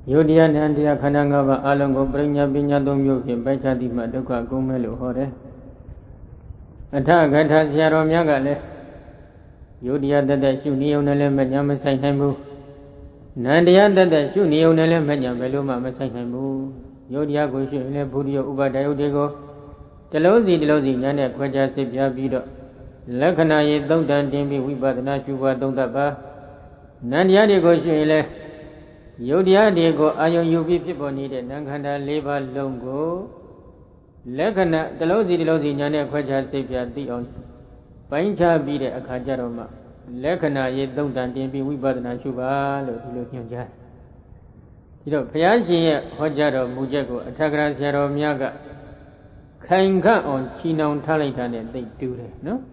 Yodia Nandia Kanangava Alango Brenya Binyadom Baita di Madoka Gomelo Hore Atagata Ziarom Yagale Yodia that Shunionele Menyama Sainamu Nandia that Shunionele Menyamelo Masainamu Yodia Goshu Budio Uba Diodego Delozi Yana Quaja Sibia Bido Lakana Dondan Demi Wibadana Shuba Dondaba Nandia de Goshu Yodia Diego Ayo Yubi people needed Nankanda Leva Longo Lakana Delozi Yana Quaja Sibia Dion Paincha Bide Akajaroma Lakana Dondan Demi Wibadana Shuba Lukinja Piashi Hojaro Mujego Atagra Zero Miaga Kainga on China Talitan and they do it, no?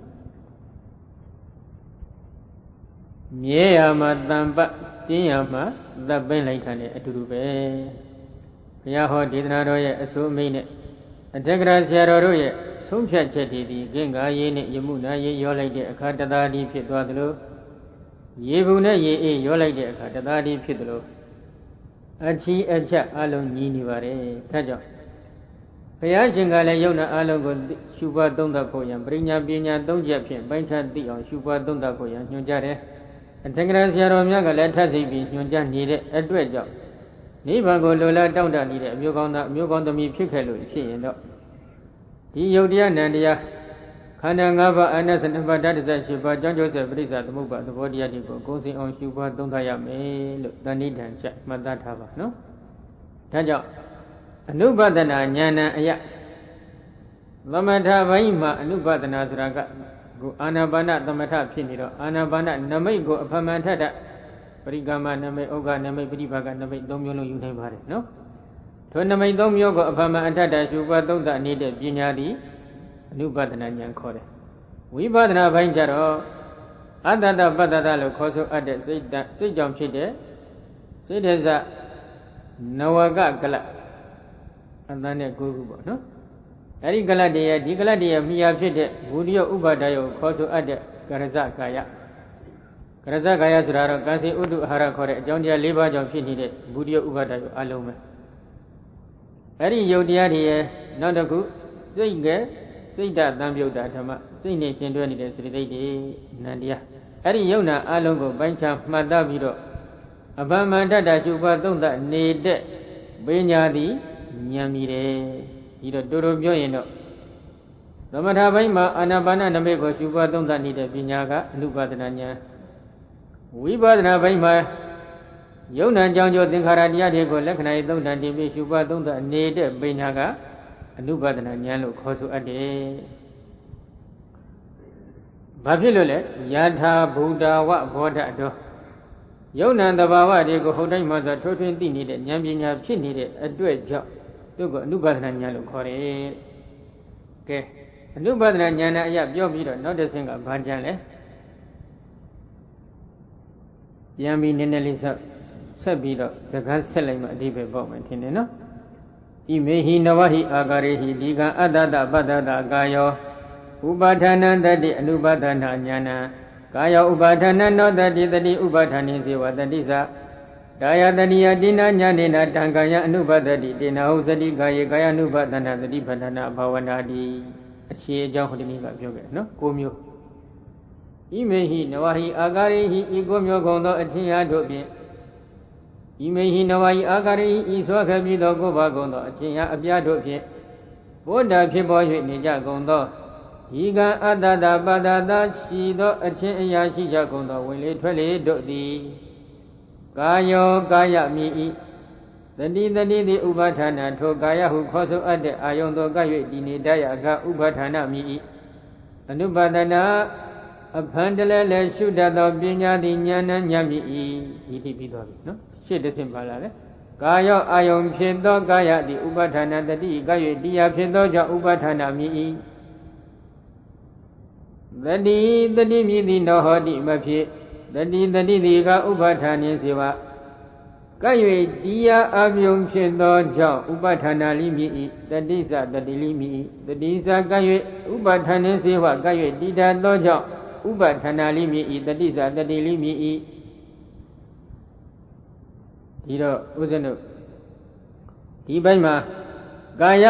Yama Damba Tiama, the Belatane Atube Yaho did not assume it. Atagra Zero, Sumsha Chetty, Genga Yen, Yamuna, Yolade, Akatadi Pitwadlo, Yevuna ye, Yolade, Akatadi Pitlo. Achi Acha Alon Yinivare, Tajo. Payashingala Yona Alon Shuba Donda Poyan, Brinya Binya Donjapian, Baita Dion, Shuba Donda Poyan, Nujare, and Tangra Yaga Latazi, Nujan needed a dread job. Nivago Lola Donda needed, Mugonda Mi Picalo, she and up. Yodia Nandia Kanangava Anas and Badad Shuba, John Joseph Risa, the Muba, the body Adigo, goes on Shuba Dondaya me, the need and check Madatava, no? Tajo. Anubadana Nyana Aya Lamata Vaima Anubadana Zraga Anabana Damata Piniro Anabana Namego Apamantata Parigama Name Oga Name Pribaga Name Domulo Unimare, no? Toname Domyogo Apama Antada Shuba Donda needed Binyadi Anubadana Yankore. We badana Vanjaro Adada Badadalo Koso Adet Sijam Chide Sideza Nawaga Gala. And then a guru, no? Ari Galadia, Digaladia, Mia Pite, Budio Ubadayo, Koso Ade, Garazakaya. Garazakaya Zara, Gasi Udu Harakore, Jondia Liba Jopini, Budio Ubadayo, Alome. Ari Yodia, not a good, Sige, Sida Dambio Datama, Sine Sindoni, Sri Nadia. Ari Yona, Alongo, Bancha, Madavido. Abama Dada Juba Donda, need Benyadi. Yamire, either Doro Bioino. Ramata Baima, Anabana, Namego, Shuba, don't need a Binaga, Nubadananya. We badana Baima Yona Janjo, Dinkaradia, Diego, Lakana, don't and Shuba, don't need a Binaga, Nubadananya, Kosu Ade Babylole, Yata, Buddha, what Boda do. Yona and the Bawa, they go holding mother, 20 needed, Yamina, she needed a duet job. To go Nubadananya, Kore. Okay. Nubadananya, Yabio, not a single Banjale. Yami Nenelisa Sabido, the Ganselim, Dibe Bowman, no? Imehi Navahi Agarehi, Liga Adada Badada Gayo, Ubatana, the Nubadana Yana, Gaya Ubatana, no, that is the Ubatani, the Disa. Daya Dania Dina Yanina Tangaya Nubadadi, Dina Hosadi Gaya Gaya Nubadana, the Dipatana Bawanadi, she Jahudimiga Yoga, no? Gomyo. Imehi Nawahi Agari, Igomyo Gondo, Atia Dobi. Imehi Nawahi Agari, Iswakabido Goba Gondo, Atia Abiadopi. Boda Pibo Nija Gondo. Iga Adada Badada, Shido, Atia Shija Gondo, Willie Twelly Dodi. Gayo Gaya Mi the Ubatana to Gaya who Koso Ade Ayondo Gayo Dini Dayaga Ubatana Mi Anubadana a Pandale Shuda Binya Dinyana Yami Itibido, no? She the simple Gayo Ayom Pindo Gaya the Ubatana the Gayo Dia Pindoja Ubatana Mi the Dimi no Hodi Mapi. The Diga Ubatani Siva Gaye Dia Avium Shendo Jo Ubatana Limi, the Disa, the Dilimi, the Disa Gaye Ubatani Siva Gaye Dida Dojo Ubatana Limi, the Disa, the Dilimi ဒီတော့ဥစ္စနုဒီဘက်မှာကာယ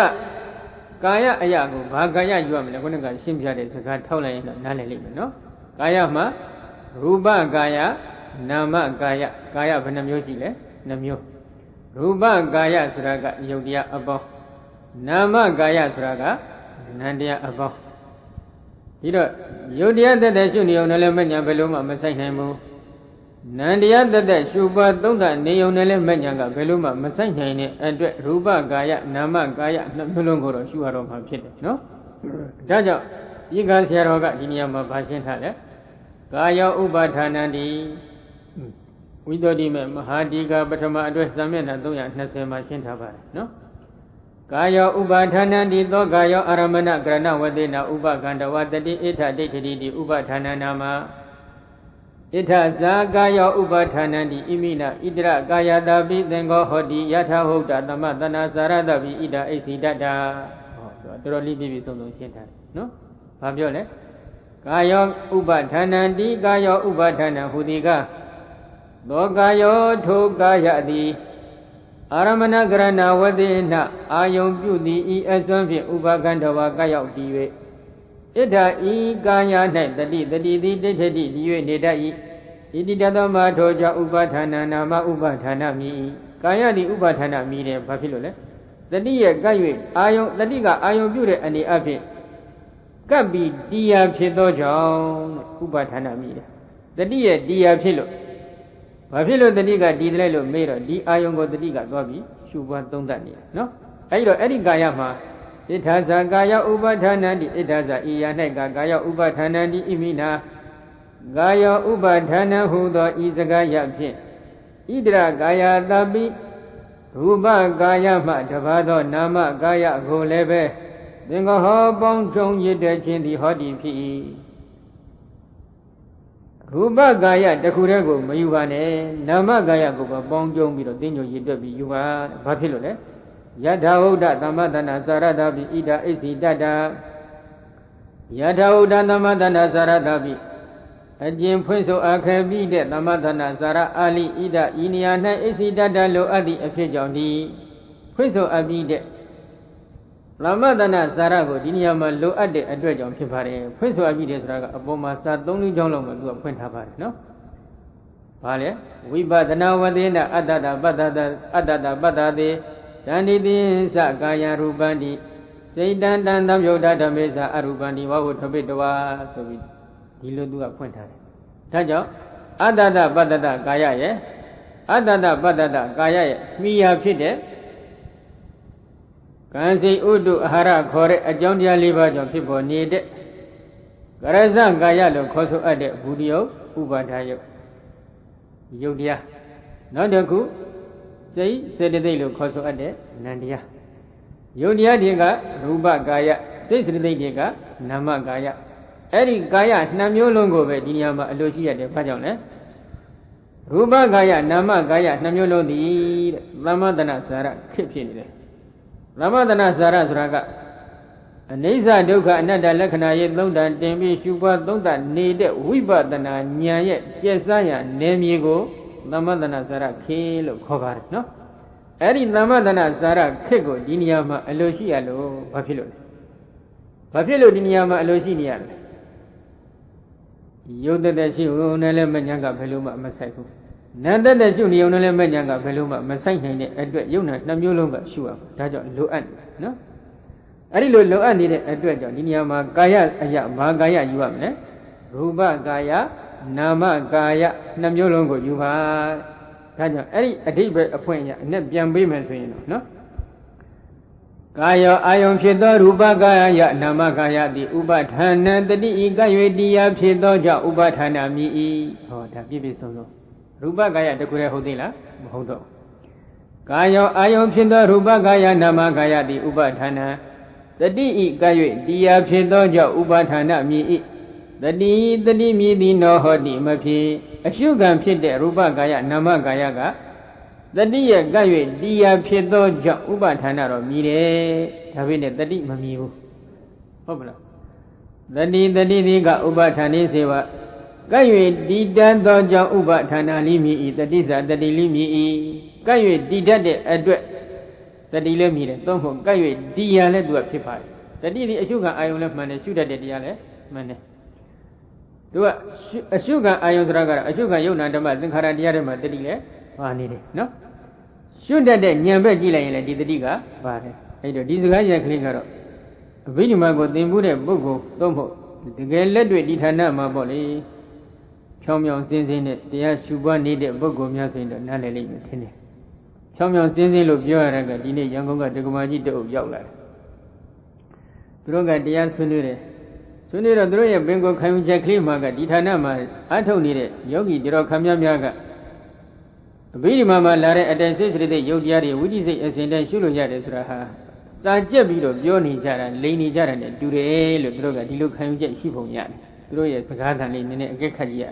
အရာကိုဘာကာယယူရမလဲခုနကရှင်းပြတဲ့စကားထောက်လိုက်ရင်တော့နားလည်လိမ့်မယ်နော်ကာယမှာရူပကာယနာမကာယကာယဘယ်နှမျိုးရှိလဲ2မျိုးရူပကာယဆိုတာကယုတ်တရားအပေါင်းနာမကာယဆိုတာကနန္တရားအပေါင်းဒီတော့ယုတ်တရားတက်တဲ့ရှုနေုံနဲ့လည်းမညာဘယ်လိုမှမဆိုင်နိုင်ဘူးနန္တရားတက်တဲ့ရှုပါသုံးသနေုံနဲ့လည်းမညာကဘယ်လိုမှမဆိုင်နိုင်တဲ့အတွက်ရူပကာယနာမကာယနှစ်မျိုးလုံးကိုတော့ရှုရတော့မှာဖြစ်တယ်နော်ဒါကြောင့်ဤကဆရာတော်ကဒီနေရာမှာဗာရှင်းထားတယ်ကာယောဥပါဌာနံတိဝိသောတိမေမဟာဒီကပထမအတွက်သံမျက်နှာ320မှာရှင်းထားပါတယ်နော်ကာယောဥပါဌာနံတိသောကာယောအာရမဏကရဏဝတေနဥပကန္တဝတတိဣဋ္ဌဒိဋ္ဌိတိဥပဌာနနာမဣဋ္ဌဇာကာယောဥပဌာနံတိဣမိနာဣတရကာယတာပိသင်္ကောဟောတိယထာဟုတ်တာသမတနာဇာရတပိဣဒအိစီတတ္တာဟောတော်တော်လေးပြဆုံးရှင်းထားတယ်နော်ဘာပြောလဲကာယောဥပဌာနံတိကာယောဥပဌာနံဟူသည်ကသောကာယောထိုကာယတိအာရမဏကရဏဝသေနအာယုံပြုသည်ဤအစွမ်းဖြင့်ဥပကန္တဝါကာယောတည်၍ဣဋ္ဌဤကာယ၌တတိသည်ဒိဋ္ဌိတည်၍နေတတ်၏ဣတိတသောမထိုကြောင့်ဥပဌာနနာမဥပဌာနမိကာယတိဥပဌာနမိတယ်ဘာဖြစ်လို့လဲတတိရဲ့ကပ်၍အာယုံတတိကအာယုံပြုတဲ့အနေအဖြင့်ကပ်ပြီးတရားဖြစ်သောကြောင့်ဥပဌာနမိတယ်တတိရဲ့တရားဖြစ်လို့ဘာဖြစ်လို့တတိကဒီတယ်လို့မေးတော့ဒီအာယုံကိုတတိကသွားပြီးရှုပွားသုံးသပ်နေတယ်နော်အဲဒီတော့အဲ့ဒီကာယမှာဣဋ္ဌဇာကာယဥပဌာနံတိဣဋ္ဌဇာဤယာ၌ကာယဥပဌာနံတိဣမိနာကာယဥပဌာနံဟူသောဤစကားရဖြင့်ဣဒရကာယတပိရူပကာယမှတပါသောနာမကာယကိုလည်းပဲသင်္ကောဟောပေါင်းချုံရစ်တဲ့ခြင်းသည်ဟောတိဖြစ်၏ရူပကာယတခုတည်းကိုမယူပါနဲ့နာမကာယကိုပေါင်းချုံပြီးတော့သင်္ကြန်ရစ်တွက်ပြီးယူပါဘာဖြစ်လို့လဲယထာဟုတ်တသမတနာဇာရတပိဣဒအိစီတတ္တယထာဟုတ်တသမတနာဇာရတပိအကျဉ်ဖွင့်ဆိုအခက်ပြီးတဲ့သမတနာဇာရအာလိဣဒဤနေရာ၌အိစီတတ္တလိုအပ်သည့်အဖြစ်ကြောင့်ဒီဖွင့်ဆိုအပ်ပြီးတဲ့သမတနာဇာရကိုဒီနေရာမှာလိုအပ်တဲ့အတွက်ကြောင့်ဖြစ်ပါတယ်ဖွင့်ဆိုအပ်ပြီးတဲ့ဆိုတာကအပေါ်မှာစာ3လေးကြောင်းလောက်မှသူကဖွင့်ထားပါတယ်နော်ဘာလဲဝိပဿနာဝသေနအတ္တတပတ္တပတ္တတေတန္တိတိသကာယရူပန္တိစိတ်တန်တံသံယုတ်ဓမေသအရူပန္တိဝဝထပိတဝါဆိုပြီးဒီလိုသူကဖွင့်ထားတယ်ဒါကြောင့်အတ္တပတ္တကာယရဲ့အတ္တပတ္တကာယရဲ့မိယာဖြစ်တဲ့ကံစိဥတုအာဟာရခေါ်တဲ့အကြောင်းတရား၄ပါးကြောင့်ဖြစ်ပေါ်နေတဲ့ကရဇကာယလို့ခေါ်ဆိုအပ်တဲ့ဘူရိယဥပါဒာယုတ်ယုတ်တရားနောက်တစ်ခုစိတ်စေတသိက်လို့ခေါ်ဆိုအပ်တဲ့နန္တရားယုတ်တရားတွေကရူပကာယစိတ်စေတသိက်တွေကနာမကာယအဲ့ဒီကာယနှစ်မျိုးလုံးကိုပဲဒီနေရာမှာအလိုရှိရတယ်ဘာကြောင့်လဲရူပကာယနာမကာယနှစ်မျိုးလုံးသည်တဲ့သမတနာဇာရခစ်ဖြစ်နေတယ်သမတနာဇာရဆိုတာကအနိစ္စဒုက္ခအနတ္တလက္ခဏာရဲ့သုံးတန်တင်ပြီးရှုပွားသုံးသပ်နေတဲ့ဝိပဿနာဉာဏ်ရဲ့ပြည့်စုံရနယ်မြေကိုသမတနာဇာရခေလို့ခေါ်ပါတယ်နော်အဲ့ဒီသမတနာဇာရခေကိုဒီနေရာမှာအလိုရှိရလို့ဘာဖြစ်လို့လဲဘာဖြစ်လို့ဒီနေရာမှာအလိုရှိနေရလဲယုတ်တဲ့ရှိုံနဲ့လည်းမညာကဘယ်လိုမှမဆိုင်ဘူးနန္တတဲ့ရှုနေုံနဲ့လည်းမညာကဘယ်လိုမှမဆိုင်နိုင်တဲ့အတွက်ယုံနာနှစ်မျိုးလုံးကရှုရမှာဒါကြောင့်လိုအပ်တယ်နော်အဲ့ဒီလိုအပ်နေတဲ့အတွက်ကြောင့်ဒီနေရာမှာကာယအယဘာကာယယူရမလဲရူပကာယနာမကာယနှစ်မျိုးလုံးကိုယူပါဒါကြောင့်အဲ့ဒီအဓိပ္ပာယ်အဖွင့်အရအနဲ့ပြန်ပေးမယ်ဆိုရင်တော့နော်ကာယောအာယုံဖြစ်သောရူပကာယနာမကာယတိဥပဌာဏတတိဤကရွေတရားဖြစ်သောကြောင့်ဥပဌာဏမိ၏ဟောဒါပြည့်ပြည့်စုံစုံရူပကာယတခုတည်းဟုတ်သေးလားမဟုတ်တော့ကာယောအာယုံဖြစ်သောရူပကာယနာမကာယတိဥပဌာဏတတိဤကရွေတရားဖြစ်သောကြောင့်ဥပဌာဏမိ၏တတိမြည်သည်နောဟောတိမဖြစ်အရှုခံဖြစ်တဲ့ရူပကာယနာမကာယကတတိရဲ့ကပ်၍တရားဖြစ်သောကြောင့်ဥပဌာဏတော့မြည်တယ်ဒါပေမဲ့တတိမမြည်ဘူးဟုတ်ပလားတတိသည်ကဥပဌာဏိစေဝကပ်၍တည်တတ်သောကြောင့်ဥပဌာဏလိမြည်၏တတိဇာတတိလိမြည်၏ ကပ်၍တည်တတ်တဲ့အတွက်တတိလည်းမြည်တယ်သုံးဖို့ကပ်၍တည်ရလဲသူကဖြစ်ပါတယ်တတိဒီအရှုခံအာယုံလည်းမှန်တယ်ရှုတတ်တဲ့တရားလည်းမှန်တယ်သူကအရှုခံအာယုံဆိုတာကတော့အရှုခံယုံနာဓမ္မသင်္ခါရတရားတွေမှာတတိလည်းပါနေတယ်နော်ရှုတတ်တဲ့ဉာဏ်ဘက်ကြည့်လိုက်ရင်လည်းဒီတတိကပါတယ်အဲ့တော့ဒီစကားရက်ကလေးကတော့အဘိဓမ္မာကိုသင်မှုတဲ့ပုဂ္ဂိုလ်သုံးဖို့တကယ်လက်တွေ့ဒီဌာနမှာပေါ့လေဖြောင်းဖြောင်းစင်းစင်းနဲ့တရားရှုပွားနေတဲ့ပုဂ္ဂိုလ်များဆိုရင်တော့နားလည်လိမ့်မယ်ထင်တယ်ဖြောင်းဖြောင်းစင်းစင်းလို့ပြောရတာကဒီနေ့ရန်ကုန်ကဒကမာကြီးတအုပ်ရောက်လာတယ်သူတို့ကတရားဆွေးနွေးတယ်ဆွေးနွေးတော့သူတို့ရဲ့ပင်ကိုခံယူချက်ကလေးမှာကဒီဌာနမှာအထုတ်နေတဲ့ယောဂီတော်ခမများကအဘိဓမ္မာမှာလာတဲ့အတန်စိတ်စရိတ်ယုတ်တရားတွေဝိသိစိတ်အစဉ်တိုင်းရှုလို့ရတယ်ဆိုတာဟာစာကြက်ပြီးတော့ပြောနေကြတာလိန်နေကြတာနဲ့တူတယ်လို့သူတို့ကဒီလိုခံယူချက်ရှိပုံရတယ်သူတို့ရဲ့စကားသံလေးနည်းနည်းအကဲခတ်ကြည့်ရ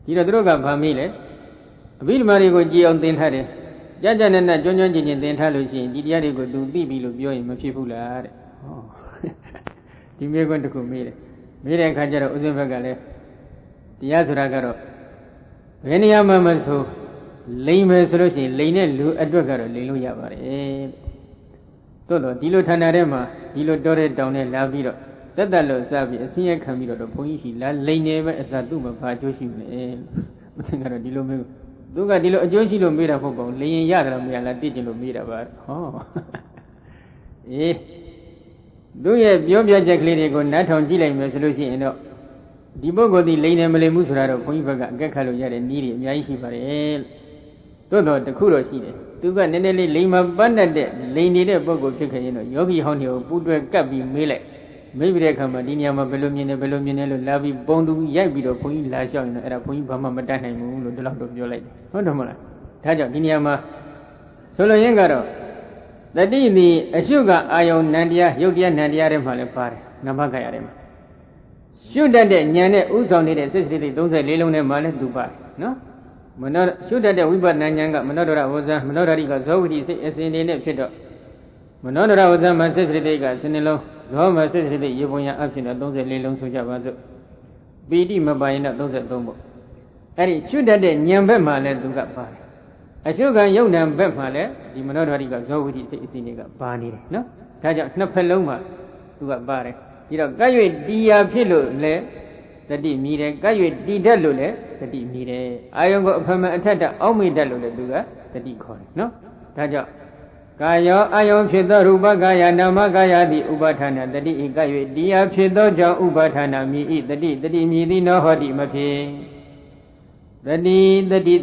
ဒီတော့သူတို့ကဗာမေးလေအဘိဓမ္မာတွေကိုကြည်အောင်သင်ထားတယ်ကြကြနနကျွမ်းကျွမ်းကျင်ကျင်သင်ထားလို့ရှိရင်ဒီတရားတွေကိုသူသိပြီလို့ပြောရင်မဖြစ်ဘူးလားတဲ့ဟောဒီမေကွန်းတစ်ခုမေးတယ်မေးတဲ့အခါကျတော့ဥစဉ်ဘက်ကလည်းတရားဆိုတာကတော့ဘယ်နေရာမှမဆိုလိမ်မယ်ဆိုလို့ရှိရင်လိမ်တဲ့လူအတွက်ကတော့လိမ်လို့ရပါတယ်သို့တော့ဒီလိုဌာနထဲမှာဒီလိုတောတဲ့တောင်နဲ့လာပြီးတော့တက်တက်လို့စပြီးအစင်းရခံပြီးတော့ဘုန်းကြီးရှိလာလိမ်နေပဲအစားသူ့မှာဘာအကျိုးရှိမလဲမသိကတော့ဒီလိုမျိုးသူကဒီလိုအကျိုးရှိလို့မေးတာမဟုတ်ပါဘူးလိမ်ရင်ရတယ်မရလားသိကျင်လို့မေးတာပါဟောအေးသူရဲ့ပြောပြချက်ကလေးတွေကိုနားထောင်ကြည့်လိုက်မယ်ဆိုလို့ရှိရင်တော့ဒီပုဂ္ဂိုလ်ဒီလိမ်နေမလိမ်ဘူးဆိုတာတော့ဘုန်းကြီးဘက်ကအကက်ခတ်လို့ရတဲ့နည်းတွေအများကြီးရှိပါတယ်သို့တော့တခုတော့ရှိတယ်သူကနည်းနည်းလေးလိမ်မပန်းတတ်တဲ့လိမ်နေတဲ့ပုဂ္ဂိုလ်ဖြစ်ခဲ့ရင်တော့ယောဂီဟောင်းတွေကိုပူးတွဲကပ်ပြီးမေးလိုက်မေးပြီးတဲ့အခါမှာဒီနေရာမှာဘယ်လိုမြင်နေဘယ်လိုမြင်နေလို့လာပြီးပုံတူရိုက်ပြီးတော့ဘုန်းကြီးလာလျှောက်ရင်တော့အဲ့ဒါဘုန်းကြီးဘာမှမတတ်နိုင်ဘူးလို့ဒီလောက်တော့ပြောလိုက်တယ်ဟုတ်တယ်မလားဒါကြောင့်ဒီနေရာမှာဆိုလိုရင်းကတော့တတိသည်အရှုကအာယုံနန္တရားယုတ်တရားနန္တရားတွေမှာလည်းပါတယ်နံပါတ်ခရရတယ်မှာရှုတတ်တဲ့ဉာဏ်နဲ့ဥဆောင်နေတဲ့စိတ်စိတ်34လုံးနဲ့မှလည်းသူပါတယ်နော်မနောရှုတတ်တဲ့ဝိပဿနာဉာဏ်ကမနောဒရဝဇ္ဇမနောဒရိကဇောဝိတိစိတ်အစဉ်တွေနဲ့ဖြစ်တော့မနောဒရဝဇ္ဇမှာစိတ်စိတ်က12လုံးဇောမှာစိတ်စိတ်ရေပုံရအဖြစ်တော့34လုံးဆိုကြပါစို့ပီတိမပါရင်တော့33ပေါ့အဲ့ဒီရှုတတ်တဲ့ဉာဏ်ဘက်မှာလည်းသူကပါတယ်အရှုခံယုတ်နံဘက်မှာလည်းဒီမနောဒရိကဇောဝိတိစိတ်အစဉ်တွေကပါနေတယ်နော်ဒါကြောင့်နှစ်ဖက်လုံးမှာသူကပါတယ်ဒီတော့ကပ်၍တရားဖြစ်လို့လည်းတတိမြည်တယ်ကပ်၍တည်တတ်လို့လည်းတတိမြည်တယ်အာယုံကိုအဖမှန်အထက်တအောက်မေ့တတ်လို့လည်းသူကတတိခေါ်တယ်နော်ဒါကြောင့်ကာယောအာယုံဖြစ်သောရူပကာယနာမကာယသည်ဥပါဌာဏတတိဤကပ်၍တရားဖြစ်သောကြောင့်ဥပါဌာဏမြည်ဤတတိမြည်သည်နောဟောတိမဖြစ်တတိ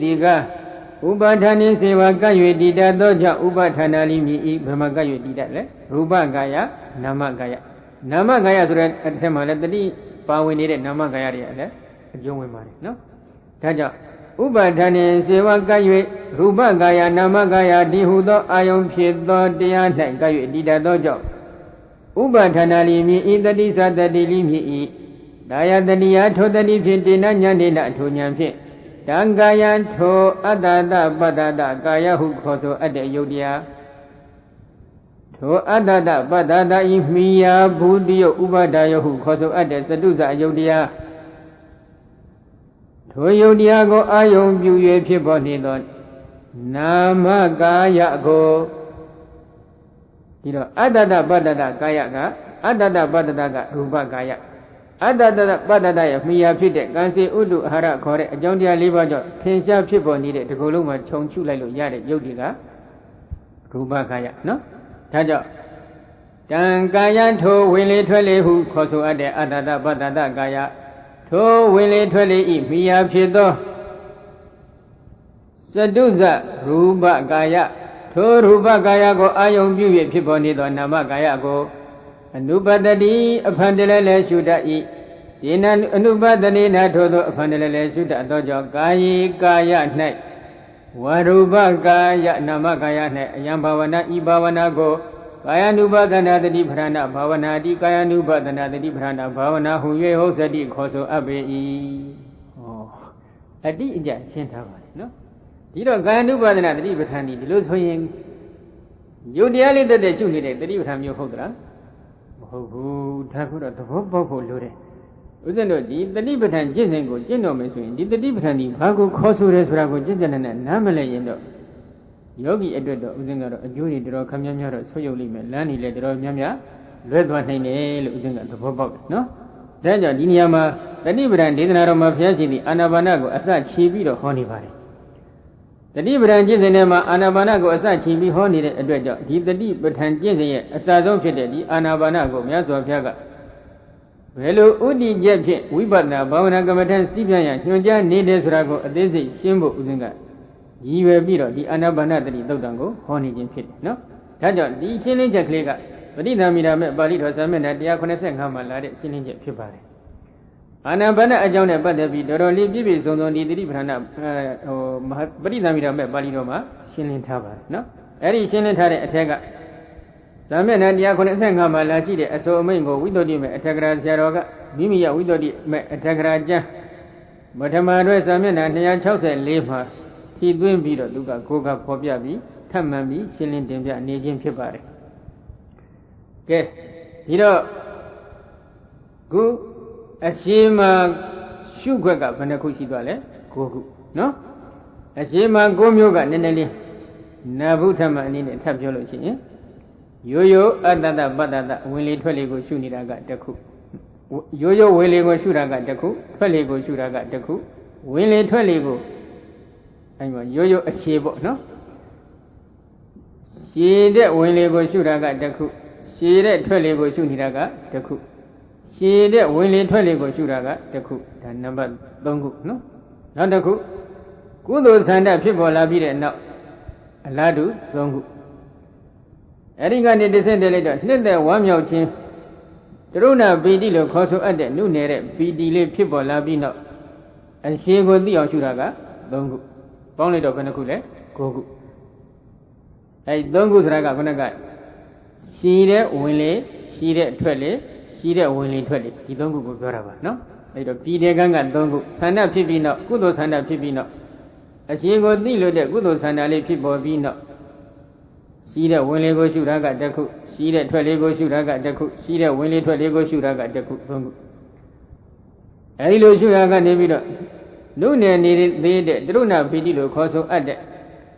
တိကဥပါဌာနိစေဝကပ်၍တည်တတ်သောကြောင့်ဥပါဌာဏလိမြည်ဤဘယ်မှာကပ်၍တည်တတ်လဲရူပကာယနာမကာယနာမကာယဆိုတဲ့အထက်မှာလည်းတတိပါဝင်နေတဲ့နာမကာယတွေကလည်းအကျုံးဝင်ပါတယ်နော်ဒါကြောင့်ဥပါဒဏ်စေဝကပ်၍ရူပကာယနာမကာယဒီဟုသောအာယုံဖြစ်သောတရား၌ကပ်၍တည်တတ်သောကြောင့်ဥပါဒဏလိမြည်ဤတတိသတတိလိမြည်ဤဒါယတတိယထိုတတိဖြင့်တေနဉာဏိနထိုဉာဏ်ဖြင့်တံကာယထိုအတ္တတပတ္တတကာယဟုခေါ်ဆိုအပ်တဲ့ယုတ်တရားထိုအတ္တတပတ္တတဤမိယာဘူတိယဥပါဒယဟုခေါ်ဆိုအပ်တဲ့သတုဇယုတ်တရားထိုယုတ်တရားကိုအာယုံပြု၍ဖြစ်ပေါ်နေသောနာမကာယကိုဒီတော့အတ္တတပတ္တတကာယကအတ္တတပတ္တတကရူပကာယအတ္တတပတ္တတရဲ့မိယာဖြစ်တဲ့ကံစေဥဒုအာဟာရခေါ်တဲ့အကြောင်းတရား၄ပါးကြောင့်ထင်ရှားဖြစ်ပေါ်နေတဲ့ဒီကုလုံးမှာခြုံချုပ်လိုက်လို့ရတဲ့ယုတ်တွေကရူပကာယနော်ဒါကြောင့်တံကာယထိုဝင်လေထွက်လေဟုခေါ်ဆိုအပ်တဲ့အတ္တတပတ္တတကာယထိုဝင်လေထွက်လေဤမိယာဖြစ်သောစတုဇရူပကာယထိုရူပကာယကိုအာယုံပြု၍ဖြစ်ပေါ်နေသောနာမကာယကိုအနုပတတိအဖန်တလဲလဲရှုတတ်၏ဒီနအနုပတတိနာထိုသောအဖန်တလဲလဲရှုတတ်သောကြောင့်ကာယေကာယ၌ဝရူပကာယနာမကာယ၌အယံဘာဝနာဤဘာဝနာကိုကာယ ानु ပါဒနာတတိပဌာနာဘာဝနာတိကာယ ानु ပါဒနာတတိပဌာနာဘာဝနာဟူ၍ဟုတ်စတိခေါ်ဆိုအပ်ပေ၏ဟောအတိအကျရှင်းထားပါတယ်နော်ဒီတော့ကာယ ानु ပါဒနာတတိပဌာနီဒီလိုဆိုရင်ယုတ်တရားလေးတက်တဲ့ရှုနေတဲ့တတိပဌာန်မျိုးဟုတ်သလားမဟုတ်ဘူးဒါကတော့သဘောပေါက်ဖို့လိုတယ်ဥစဉ်တို့ဒီတတိပဌာန်ကျင့်စဉ်ကိုကျင့်တော်မယ်ဆိုရင်ဒီတတိပဌာန်ဒီဘာကိုခေါ်ဆိုရဲဆိုတာကိုကျင့်ကြံနဲ့နားမလဲရင်တော့ Yogi Edward Uzinga, a Judy Dro Kamyamya, so you live, Lani Ledro Yamya, Red one in Uzinga, the Bob, no? Then Dinyama, the Libran didn't aroma Fiaji, Anabanago, as that she be the honey valley. The Libran Jizinema, Anabanago, as that she be honey at Edward, give the deep but hand Jizi, as I don't fit the Anabanago, Miazo Fiaga. Hello, Udi Jeb, we but now, Bawanagamadan, Stevia, Hyunja, Nedes Rago, a daisy, Shimbo Uzinga. Ye will be the Anabana, the Dodango, honey in pit, no? Taja, the Chilinja Clega, but in the Mida, Bali was a man at the Akonas and Hamala, Chilinja Pipari. Anabana, a John, but the Vidoroli Bibis on the Librana, or Badina Mida, Balidoma, Chilin Tava, no? Eri Chilin Tare attack. Some men at the Akonas and Hamala, as so mango, we don't even attack Jaroga, Mimia, we don't attack Raja. But a man was a man and the Chelsea leave her. He doing be the Luga, Goga, Popiabi, Tamami, Shilling Dimbia, Najim Pipari. Okay, you know, go Ashima Shugaga, Panakushi Vale, go, no? Ashima Gomyoga, Neneli, Nabutama, and in Tabjology, Yo, Adada, Badada, Willie Twelego, Shuniraga, Daku. Yo, Willego, Shuraga, Daku, Twelego, Shuraga, Daku, Willie Twelego. I'm yo a shebo, no? She did when they go shoot a got the cook. She did 12 go shoot Hiraga, the cook. She did when they 12 go shoot a got the cook. The number don't cook, no? Not the cook. Good send up people la be now. A ladu, don't cook. Adding the descendant later, let the one yaw chin. The Rona be deal also at the new nere be delayed people la be now. And she go the Oshuraga, don't cook. Only to Penacule, go. I don't go to Ragaga. She there, Willie, she there, 12, she there, Willie, 12. You don't go to Garava, no? I don't be the ganga, don't go. Sanda Pipino, good old Sanda Pipino. As she go deal the good old Sanda people be no. She there, Willie go shoot Raga, the cook. She there, 12 go shoot Raga, the cook. She there, Willie, 12 go shoot Raga, the cook. I lose you, Raga, David. No needed the Druna Pidilo Coso at the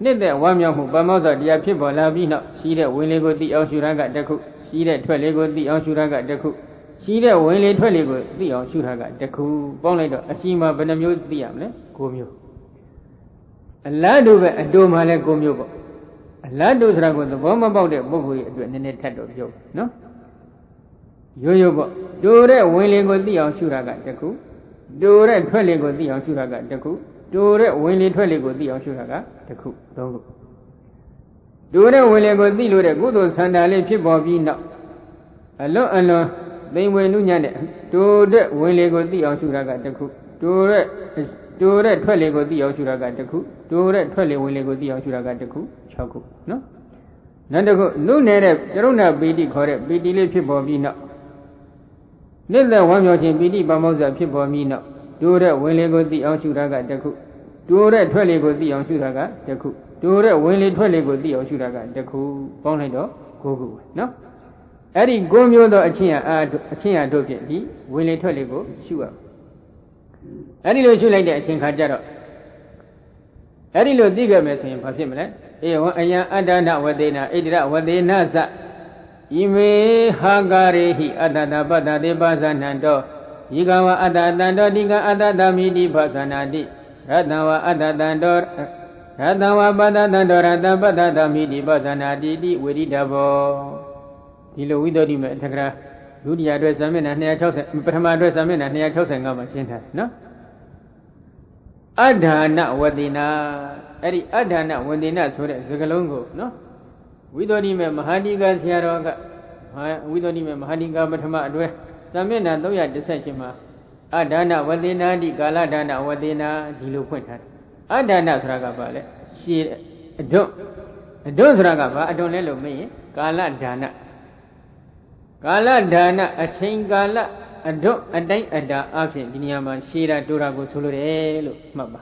Neither one young who Bamosa, the people Lavina, she that Willie go the Oshuraga the cook, she that 12 go the Oshuraga the cook, she that Willie 12 go the Oshuraga the cook, Bonnedo, Ashima Benamu the Amle, Gomio. A lad over a domale Gomio. A lad does rago the bomb about the Bobu to an net of Joe, no? Yo, do that Willie go the Oshuraga the cook. Do that 12 go the Oshuraga the cook. Do that Willie 12 go the Oshuraga the cook. Don't go. Do that Willie go the Luda good Sandale people be now. Alone, they will Nunya. Do that Willie go the Oshuraga the cook. Do that 12 go the Oshuraga the cook. Do that 12 Willie go the Oshuraga the cook. Choco, no? Nandago, no native, Jerona BD correct, BD people be now. Neither one of your BD Bamosa people me now. Do that when they go the Oshuraga the cook. Do that 12 go the Oshuraga the cook. Do that when they 12 go the Oshuraga the cook. Bonnedo, go, no? Eddie Gomio the Achia Dopi, when they 12 go, sure. Eddie lo shoot like that, King Hajaro. Eddie lo digger messing for similar. Adana Wadena, Edra Wadena Za. Ime Hagari, Adana Bada de Bazanando, Yigawa Adadando, Diga Adadamidi Bazanadi, Radnawa Adadandor, Radnawa Badadandor, Adabadamidi Bazanadi, Wididabo. Dilo Widodime, Tagra, Ludia dress a minute, near Chosen, Pama dress a minute, near Chosen of Machinta, no? Adana Wadina, Eddie Adana Wadina, so that's Zagalongo, no? We don't even Mahadiga Siaroga, we don't even Mahadiga Batama Adwe, Samina Doya Desachima, Adana Wadina, di Galadana Wadina, Dilu Quinta, Adana Sragabale, she don't Ragaba, I don't know me, Galadana. Galadana, a chain gala, a dog, a day, a da, after Dinyama, Shira Durago Sulurelo, Mama.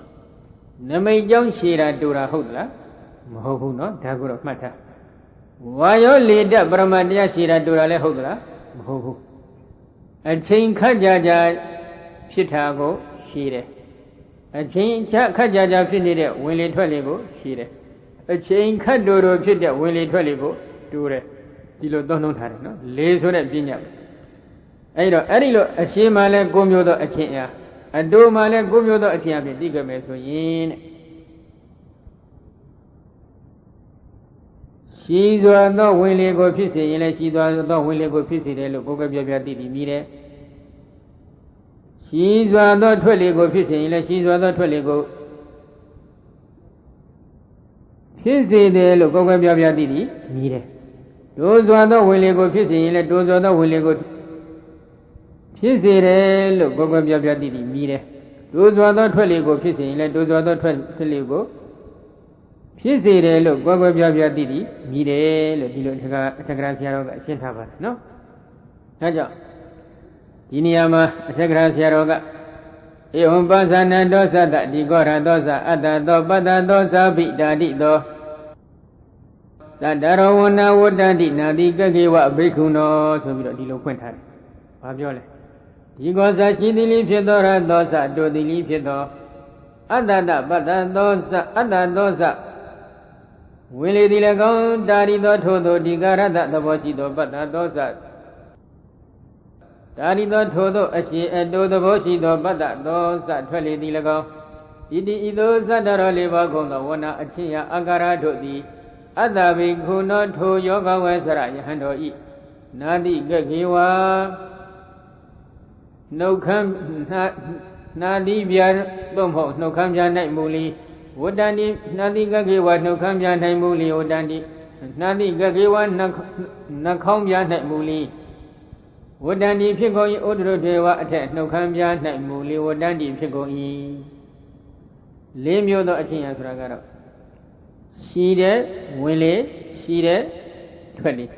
Namay Young Shira Dura Hodla, Mohu no, Tagura Mata. Why you lead up Brahmania Shira Durale Hodra? Mohu. A chain Kajaja Chicago, Shire. A chain Kajaja Finide, Willie Twelego, Shire. a chain cut door fit that when it will do it. You don't know how to lay so that being up. I don't a shimale gomyodo a chain. A do male gomyodo a chain, digame so yin. She's no willing go pissing, and she does not willing go pissing, look over your diddy mire. She's not really go fishing, and she's not really go fishing, look over your diddy mire. Those are not willing go fishing, and those are not willing go fishing, look over your diddy mire. Those are not really go fishing, and those are not really go. She said, look, go with your diddy, mire, look, you look at a gracia, Sintava, no? Naja Diniama, a gracia roga. Eon Bazana dosa, that the Gora dosa, Ada do, Bada dosa, beat daddy do. That Darawona would daddy, Nadiga gave a brikuno, so we don't deal with her. Fabiola. He goes a chili fedora dosa, do the leaf fedo. Ada, Bada dosa, Ada dosa. Willie the Lagon, Daddy do Todo, Digarada, the Boshido, but that dosa. Daddy do Todo, a she and do the Boshido, but that dosa, Twelly the Lagon. Idi Idosa, Daroliva, Gona, Wana, Achia, Agara to the other big who not to Yoga Wesara, Hando E. Nadi Gagiwa, no come, Nadi Bian, Bomo, no come, Janet Muli. Wodandi Nadi Gagiwa no Kambia Naimuli Wodandi Nadi Gagiwa Nakombia Naimuli Wodandi Pigoi Udro Dewa attack no Kambia Naimuli Wodandi Pigoi Limio the Achia Fragaro She de Willie She de 20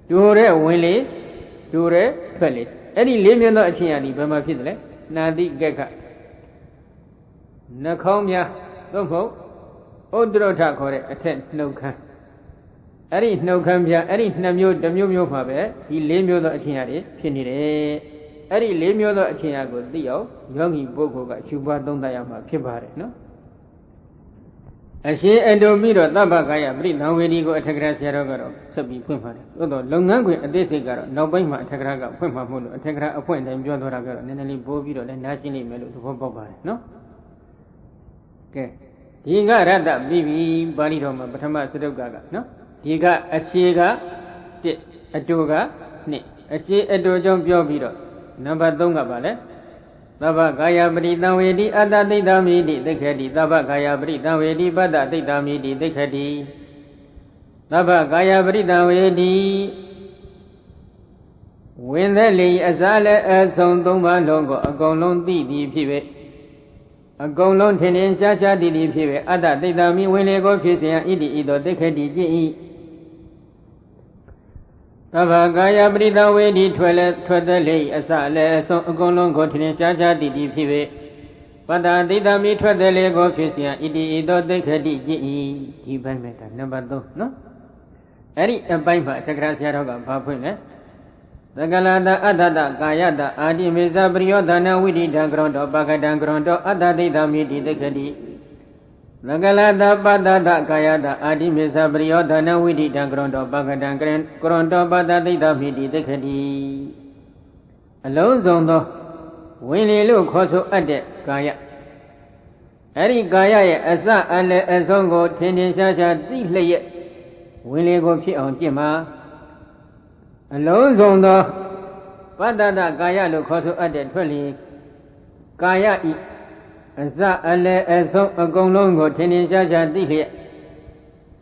Dure Willie Dure 20 Any Limio the Achia Bama Fiddle Nadi Gaka Nakombia Don't vote. Odrota corre, attend no can. Eddie no cambia, Eddie Namu, the Mumu Fabe, he lame you the Achinari, Pinire. Eddie lame you the Achinago, Dio, young Boko, Chuba don't diama, Pibare, no? As she and Domiro, Tabagaya, bring now when you go at a gracia rogaro, Sabi Pumpa. Although long language at this cigar, no by my Tagraga, Pumpa Mundo, a Tagra appoint and John Ragar, and then Bobiro, and nationally mellow to Boba, no? He got Rada, Bibi, Banidoma, Batama Sedogaga, no? He got a Chiga, a Joga, Nick, a Chi a Dojo Biobiro, number Donga Bale, Taba Gaya Brida Wedi, Ada de Damidi, the Caddy, Taba Gaya Brida Wedi, Bada de Damidi, the Caddy, Taba Gaya Brida Wedi. When the lay Azale as on Doma Longo, a golon di Pive. A golon tenin Sasha did Pive, Ada de Dami, when they go fishing, Idi, the Caddy. Tavagaya Brida Wedi, Twelly, Azale, so a golon continent Sasha did Pive. Pada de Dami, Twelly go fishing, Idi, the Caddy, he by meta, number no? Eri a bimba, Sagracia Roga, Papune. The Galada Adada, Gayada, Adi Mizabrio, Dana, Widi, Dangrondo, Bagadangrondo, Ada de Damidi, the Caddy. The Galada Badada, Gayada, Adi Mizabrio, Dana, Widi, Dangrondo, Bagadangrondo, Bada de Damidi, the Caddy. Alone Zondo, Winnie look also at the Gaya. Eri Gaya, Asa, Ale, Azongo, Tendin Sasha, Zilay. Willie go pit on Jima. Alone on the Padada Gaya look also at the 20 Gaya e Asa Ale as so a gongongo tennis jaja digit.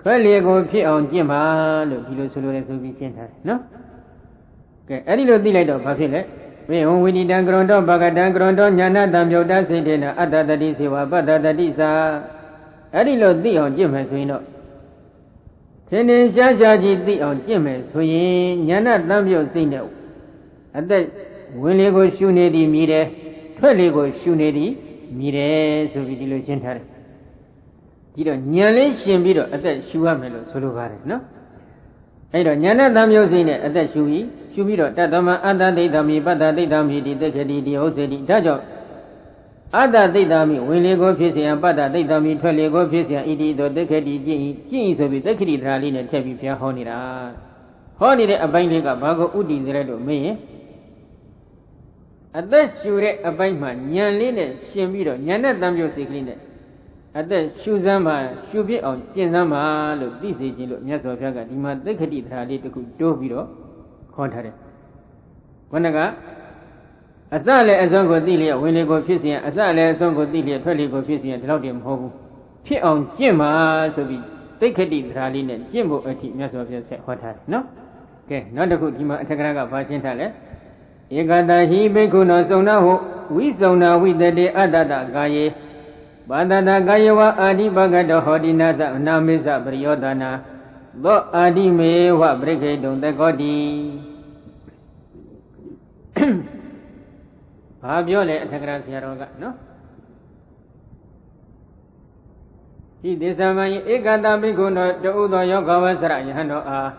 Quelly go pit on Jima, look, you lose to be sent her, no? Okay, any little delay of Pafile. We own Winnie Dangrondo, Bagadangrondo, Yana Damyoda Sedina, Ada the Disiwa, Bada the Disa. Any little deal on Jim as we know. Sending Shaji on Jimmy, so ye Yana Damio Sino. At that, when you go shunedi mire, 20 go shunedi mire, so we delusion her. You don't nearly shimbiro at that shuamelo, Suluvari, no? I don't Yana Damio Sino at that shui, Shubiro, Tatama, Ada de Dami, Bada de Dami, the Kedi, the Osedi, Tajo. Ada Ditami, when they go fishing and Bada Ditami, Twelve go fishing, eat the decade, jeans of the decade rally and Tabby Pia Honida. Honida, a binding of Bago Udi, the red of me. At that shoe a bindman, Yan Linen, Shimbido, Yana Damio Siglin. At that Shuzama, Shubi on Jenzama, look, this is Yaso Jaga, Dima, decade rally to do Vido, contrary. Wanaga. Asale a song of Delia, when they go fishing, Asale a song of Delia, 20 go fishing and tell them home. Pit on Jimma, so we take a deep rallying and Jimbo a tip of yourself. What has no? Okay, not a good Jima Tagaga Pacentale. Egada he Bekuno Sona, we Sona with the day Adada Gaye, Badada Gayewa Adi Bagada Hodinata, Namisa Briodana, Lo Adi me what brigade on the Godi. Fabiole Tagrasiaroga, no? He desamai Egada Biguno, the Udo Yogawasra, Yano,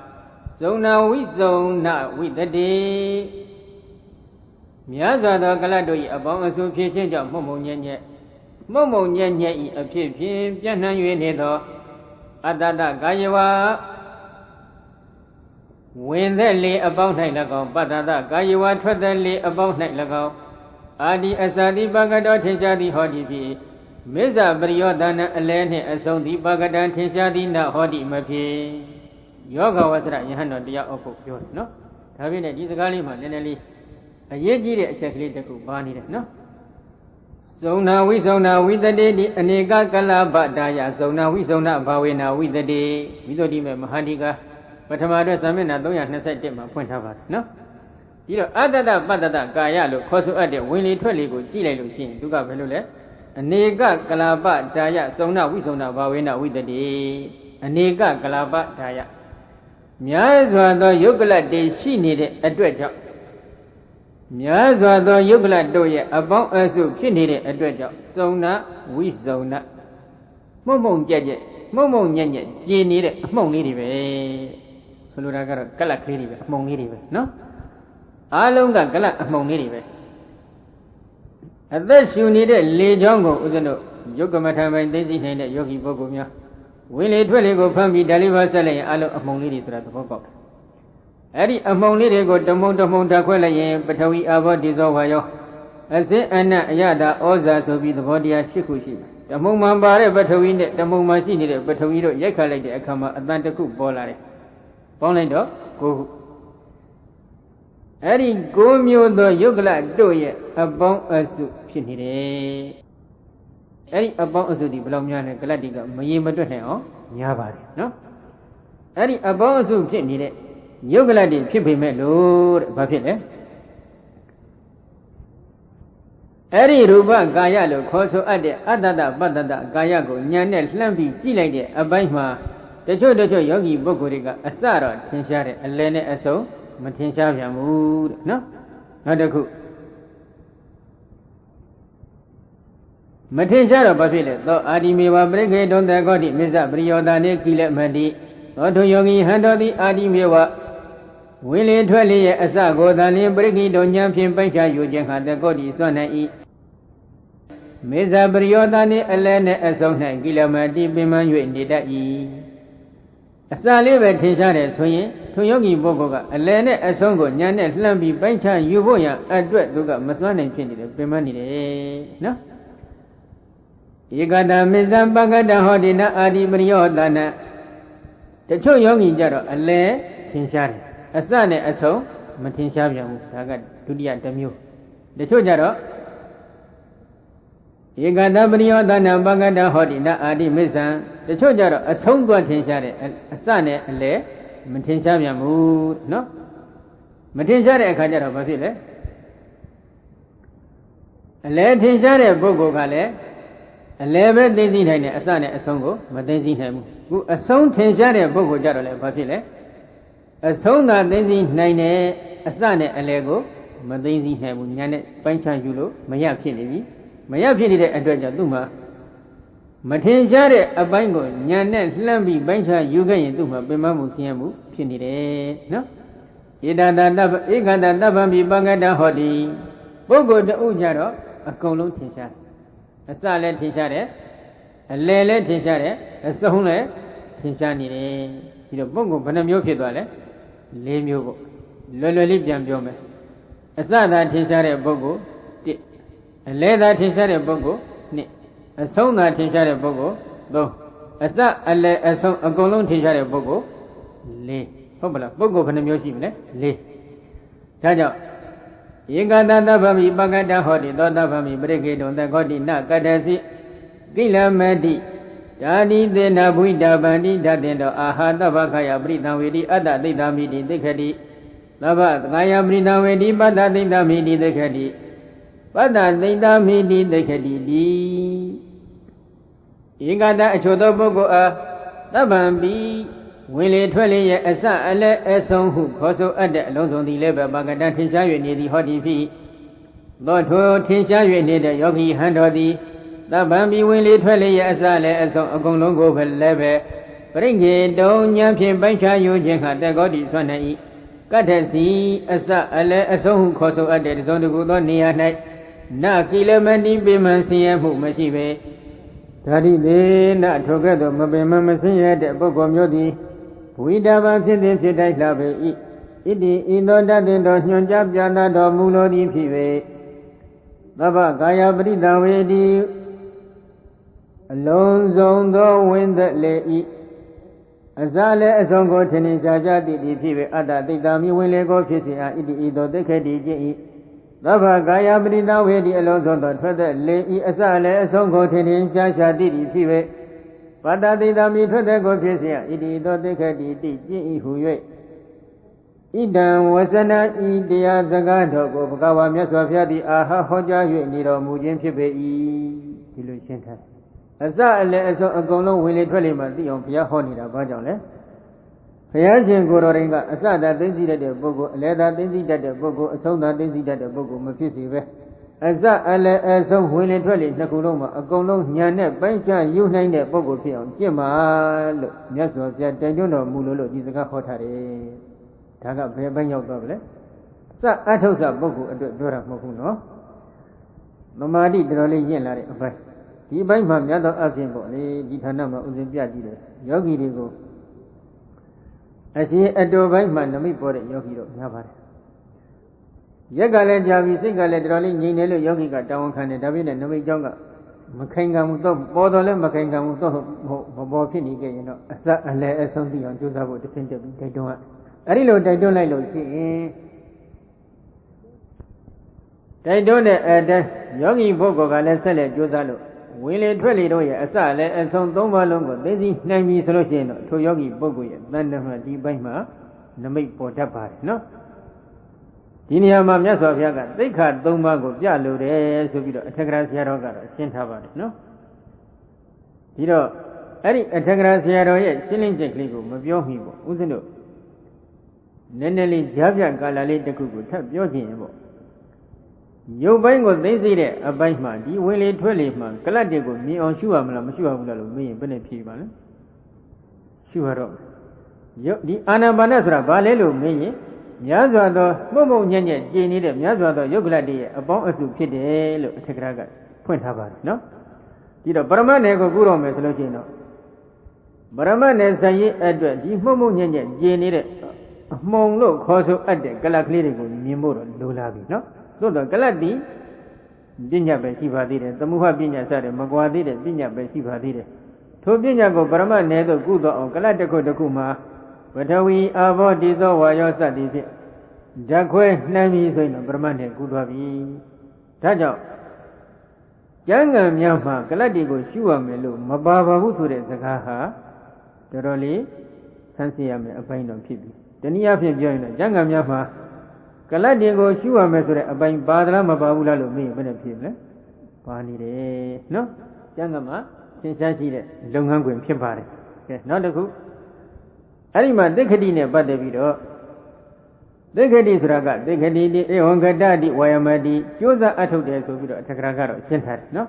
so now we zone with the day. Miaza the Galadoi about a association of Momo Nye. Momo Nye appeared, Jana Yunedo, Adada Gayewa. When they lay about night ago, Badada Gayewa Tradley about night ago. Adi Asadi Bagado Tejadi Hodi, Meza Briodana Alene Asondi Bagadan Tejadi na Hodi Mapi. Yoga was right, Yahano, the Oppo, no? Having a Gizagalima, Lenali, a Yeji, exactly the Kubani, no? So now we the day, and Negakala Badaya, so now we zona Bawina with the day, we don't even Mahadiga, but a mother Samina, don't you say, point about, no? You know, Adada Badada Gaya look, Cosu Ade, Winnie Twelly go, Chile Lucin, Duga Velule, and Nega Galaba Daya, so now we zona Bawina with the day, and Nega Galaba Daya. Miazwa the Yugla de she needed a dredger. Miazwa the Yugla doye about us who she needed a dredger. Zona, we zona. Momo Jajet, Momo Yanya, G needed a money. Soluraga Galacri, money, no? Alonga Gala among anyway. At that you needed Lee Jongo, Uzano, Yogamata by Daisy and Yogi Bogomia. Will it really go from me deliver selling alo among ladies at the Bogok? Eddie among ladies go the Monta Quella, but we avoid dissolve. As it Anna Yada, Oza, so be the body as Shikushi. The Mumambare, but we need the Mumasi, but we don't yakalate a comma, Atlantic Bolare. Polendo, go. Eddie go mute the Yugla do ye about us to Pinide. Eddie about us to the Blomyan and Galadiga, Mayima to hell, Yabari, no? Eddie about us to Pinide. Yugladi, Pipi Melo, Papile. Eddie Ruba Gayalo, Coso Ade, Adada, Badada, Gayago, Nyanel, Lambi, Chile, Abaima, the Jodo Yogi Bogoriga, Asara, Tinshare, Elene Aso. Matinsha mood, no? Not a coup. Matinsha Bafile, though Adimiwa brigade on the Godi, Misa Briodane, Kile Madi, Otto Yogi handle the Adimiwa. Willie Twelly, Asago, Dani brigade on Yampian Pancha, Eugene had the Godi, Sona E. Misa Briodane, Elene, Asona, Gilamadi, Biman, you indeed that E. Asalive Tinshare, Soye. To Yogi Bogoga, a lene a songo, Yanet Lambi, Bancha, Yuboya, a dread Duga, Maswan and Chindy, Pemani, no? Yagada Mizam Bagada Hodina Adi Briodana. The two Yogi Jaro, a le, Tinshari, a son, a so, Matin Shaviam, Sagat, Tudia Tamu. The two Jaro Yagada Briodana Bagada Hodina Adi Mizam, the two Jaro, a song got Tinshari, a son, a le. Matinsha mood, no? Matinsha a Kajara Basile. A le Tinshare Bogo Gale, a lever Daisy Hane, a son, a songo, Matazi Ham, a song Tinshare Bogo Jarole Basile. A song that Daisy Nine, a son, a lego, Matazi Ham, Yanet, Pancha Julo, Maya Pini, Maya Pini, a Dredja Duma. Matinsha a bango, Yanet, Lambi, Bancha, Yuga, Duma, Bimamu, Siamu, Pinide, no? Igada Dabambi Bagada Hodi, Bogo the Ujaro, a Kolo Tinsha. အစလည်းထင်ရှားတယ်အလယ်လည်းထင်ရှားတယ်အဆုံးလည်းထင်ရှားနေတယ်ဒီတော့ပုဂ္ဂိုလ်ဘယ်နှမျိုးဖြစ်သွားလဲ၄မျိုးပေါ့လွယ်လွယ်လေးပြန်ပြောမယ်အစသာထင်ရှားတဲ့ပုဂ္ဂိုလ်1အလယ်သာထင်ရှားတဲ့ပုဂ္ဂိုလ်2အဆုံးသာထင်ရှားတဲ့ပုဂ္ဂိုလ်3အစအလယ်အဆုံးအကုန်လုံးထင်ရှားတဲ့ပုဂ္ဂိုလ်4ဟုတ်ပါလားပုဂ္ဂိုလ်ဘယ်နှမျိုးရှိမလဲ4ဒါကြောင့်ဧကတသဗ္ဗမိပကတဟောတိသောသဗ္ဗမိပရိခေတုံသခောတိနကတ္တစီကိလမတိဓာတိသေနဘုိတပန္တိဓာတင်တောအာဟာသဗ္ဗခယပရိသံဝေတိအတ္တသိတ္တမိတိသိခတိသဗ္ဗခယပရိသံဝေတိပတ္တသိတ္တမိတိသိခတိပတ္တသိတ္တမိတိသိခတိတိဧကတအချို့သောပုဂ္ဂိုလ်အားသဗ္ဗံပိဝင်လေထွက်လေရဲ့အစအလယ်အဆုံးဟုခေါ်ဆိုအပ်တဲ့အလုံးစုံသည်လည်းပဲပကတထင်ရှား၍နေသည်ဟောတိဖြစ်သောထိုထင်ရှား၍နေတဲ့ယောဂီဟန်တော်သည်သဗ္ဗံပိဝင်လေထွက်လေရဲ့အစလည်းအဆုံးအကုန်လုံးကိုပဲလည်းပဲပရိခေတုံဉာဏ်ဖြင့်ပိုင်းခြားယူခြင်းဟာတကောတိဆွမ်းနေ၏ကတ္ထစီအစအလယ်အဆုံးဟုခေါ်ဆိုအပ်တဲ့သုံးတကူသောနေရာ၌နကိလမတိပိမံဆင်းရဲမှုမရှိပေဓာတိလေနထိုကဲ့သို့မပင်မဆင်းရဲတဲ့ပုဂ္ဂိုလ်မျိုးသည်ဝိတဗံဖြစ်သည်ဖြစ်တိုက်လှပေ၏ဣတိဤသောတတ်တင်တော်ညွှန်ကြားပြသတော်မူလိုသည်ဖြစ်ပေသဗ္ဗကာယပရိသဝေတိအလုံးစုံသောဝိသက်လေ၏အစလည်းအဆုံးကိုထင်ထင်ရှားရှားသိသည်ဖြစ်ပေအတ္တသိတ္တမိဝင်လေကိုဖြစ်စေအားဣတိဤသောသိက္ခတိကျင့်၏သဗ္ဗကာယပရိသဝေတိအလုံးစုံသောထွက်သက်လေ၏အစလည်းအဆုံးကိုထင်ထင်ရှားရှားသိသည်ဖြစ်ပေပတ္တသိတ္တမိထွက်တဲ့ကိုဖြစ်เสียဣတိသောသိက္ခတိတိကျင့်၏ဟူ၍ဣဒံဝဇနဤတရားစကားတော်ကိုဘဂဝါမြတ်စွာဘုရားသည်အာဟဟောကြား၍နေတော်မူခြင်းဖြစ်ပေ၏ဒီလိုရှင်းထားအစအလယ်အဆုံးအကုန်လုံးဝင်လေထွက်လေမှသိအောင်ဘုရားဟောနေတာဘာကြောင့်လဲဘုရားရှင်ကိုယ်တော်ရင်ကအစသာသိသိတတ်တဲ့ပုဂ္ဂိုလ်အလယ်သာသိသိတတ်တဲ့ပုဂ္ဂိုလ်အဆုံးသာသိသိတတ်တဲ့ပုဂ္ဂိုလ်မဖြစ်စေပဲအစအလယ်အဆုံးဝင်လေထွက်လေနှစ်ခုလုံးမှာအကုန်လုံးဉာဏ်နဲ့ပိုင်းခြားယူနိုင်တဲ့ပုဂ္ဂိုလ်ဖြစ်အောင်ကျင့်ပါလို့မြတ်စွာဘုရားတိုင်တွန်းတော်မူလို့ဒီစကားဟောထားတယ်ဒါကဘယ်ပိုင်းရောက်တော့ဗလဲစအထုဆပုဂ္ဂိုလ်အတွက်ပြောတာမဟုတ်ဘူးနော်သမာဓိတော်တော်လေးရင့်လာတဲ့အပိုင်းဒီအပိုင်းမှာမြတ်သောအဖြစ်ပေါ့လေဒီဌာနမှာဥစဉ်ပြကြည့်တယ်ယောဂီတွေကိုအရှင်အတူပိုင်းမှာနမိတ်ပေါ်တဲ့ယောဂီတို့များပါတယ်ရက်ကလည်းကြာပြီစိတ်ကလည်းတော်တော်လေးငြိမ်နေလို့ယောဂီကတောင်းခံတယ်ဒါပြည့်နဲ့နမိတ်เจ้าကမခိုင်ခံမှုတော့ပေါ်တော်လည်းမခိုင်ခံမှုတော့မပေါ်ဖြစ်နေကြရင်တော့အစအလယ်အဆုံးသိအောင်ကြိုးစားဖို့တစ်ဆင့်တက်ပြီးတိုက်တွန်းအဲ့ဒီလိုတိုက်တွန်းလိုက်လို့ရှိရင်တိုက်တွန်းတဲ့အတိုင်းယောဂီပုဂ္ဂိုလ်ကလည်းဆက်လက်ကြိုးစားလို့ဝင်လေထွက်လေတို့ရဲ့အစလည်းအဆုံးသုံးပါးလုံးကိုသိသိနိုင်ပြီဆိုလို့ရှိရင်တော့ထိုယောဂီပုဂ္ဂိုလ်ရဲ့တဏ္ဍာမှာဒီပိုင်းမှာနမိတ်ပေါ်တတ်ပါတယ်နော်ဒီနေရာမှာမြတ်စွာဘုရားကသိက္ခာ၃ပါးကိုပြလိုတယ်ဆိုပြီးတော့အထက်ကရာဆရာတော်ကတော့ရှင်းထားပါတယ်နော်ဒီတော့အဲ့ဒီအထက်ကရာဆရာတော်ရဲ့ရှင်းလင်းချက်ကလေးကိုမပြောမိပေါ့ဦးဇင်းတို့နည်းနည်းလေးကြားပြကာလလေးတစ်ခုကိုထပ်ပြောခြင်းရင်ပေါ့ရုပ်ပိုင်းကိုသိသိတဲ့အပိုင်းမှာဒီဝင်လေထွက်လေမှာကလတ်တွေကိုမြင်အောင်ရှုရမလားမရှုရဘူးလားလို့မေးရင်ဘယ်နဲ့ဖြေပါလဲရှုရတော့ဒီအာနာပါနဆိုတာဘာလဲလို့မေးရင်များစွာသောမှုညံ့ညက်ကြည်နေတဲ့များစွာသောယုတ်ကလတ်တွေရဲ့အပေါင်းအစုဖြစ်တယ်လို့အထက်ကရာကဖွင့်ထားပါတယ်နော်ဒီတော့ပရမတ်နယ်ကိုကုတော့မယ်ဆိုလို့ရှိရင်တော့ပရမတ်နယ်ဆိုင်ရင်အတွက်ဒီမှုညံ့ညက်ကြည်နေတဲ့အမှုံလို့ခေါ်ဆိုအပ်တဲ့ကလတ်ကလေးတွေကိုမြင်ဖို့တော့လိုလာပြီနော်သို့တော့ကလတ်ဒီပညာပဲရှိပါသေးတယ်သမုဟပညာစတဲ့မကွာသေးတဲ့ပညာပဲရှိပါသေးတယ်ထိုပညာကိုပရမတ်နယ်သို့ကုတော့အောင်ကလတ်တစ်ခုတစ်ခုမှာဝထဝီအာဘောတိသောဝါယောစသည်ဖြင့်ဓာတ်ခွဲနှမ်းပြီးဆိုရင်ပရမတ်နဲ့ကုသွားပြီဒါကြောင့်ကျမ်းဂန်များမှာကလတ်တွေကိုရှုရမယ်လို့မပါပါဘူးဆိုတဲ့စကားဟာတော်တော်လေးဆန်းစစ်ရမယ်အပိုင်းတော်ဖြစ်ပြီတနည်းအားဖြင့်ပြောရင်တော့ကျမ်းဂန်များမှာကလတ်တွေကိုရှုရမယ်ဆိုတဲ့အပိုင်းပါသလားမပါဘူးလားလို့မေးရင်ဘယ်နဲ့ဖြစ်မလဲပါနေတယ်နော်ကျမ်းဂန်မှာသင်ရှားရှိတဲ့လုပ်ငန်းခွင်ဖြစ်ပါတယ်ကဲနောက်တစ်ခုအဲ့ဒီမှာသိက္ခတိနဲ့ပတ်သက်ပြီးတော့သိက္ခတိဆိုတာကသိက္ခတိတိဧဝံကတတိဝါယမတိကျိုးစားအထုတ်တယ်ဆိုပြီးတော့အထက်ကရာကတော့ရှင်းထားတယ်နော်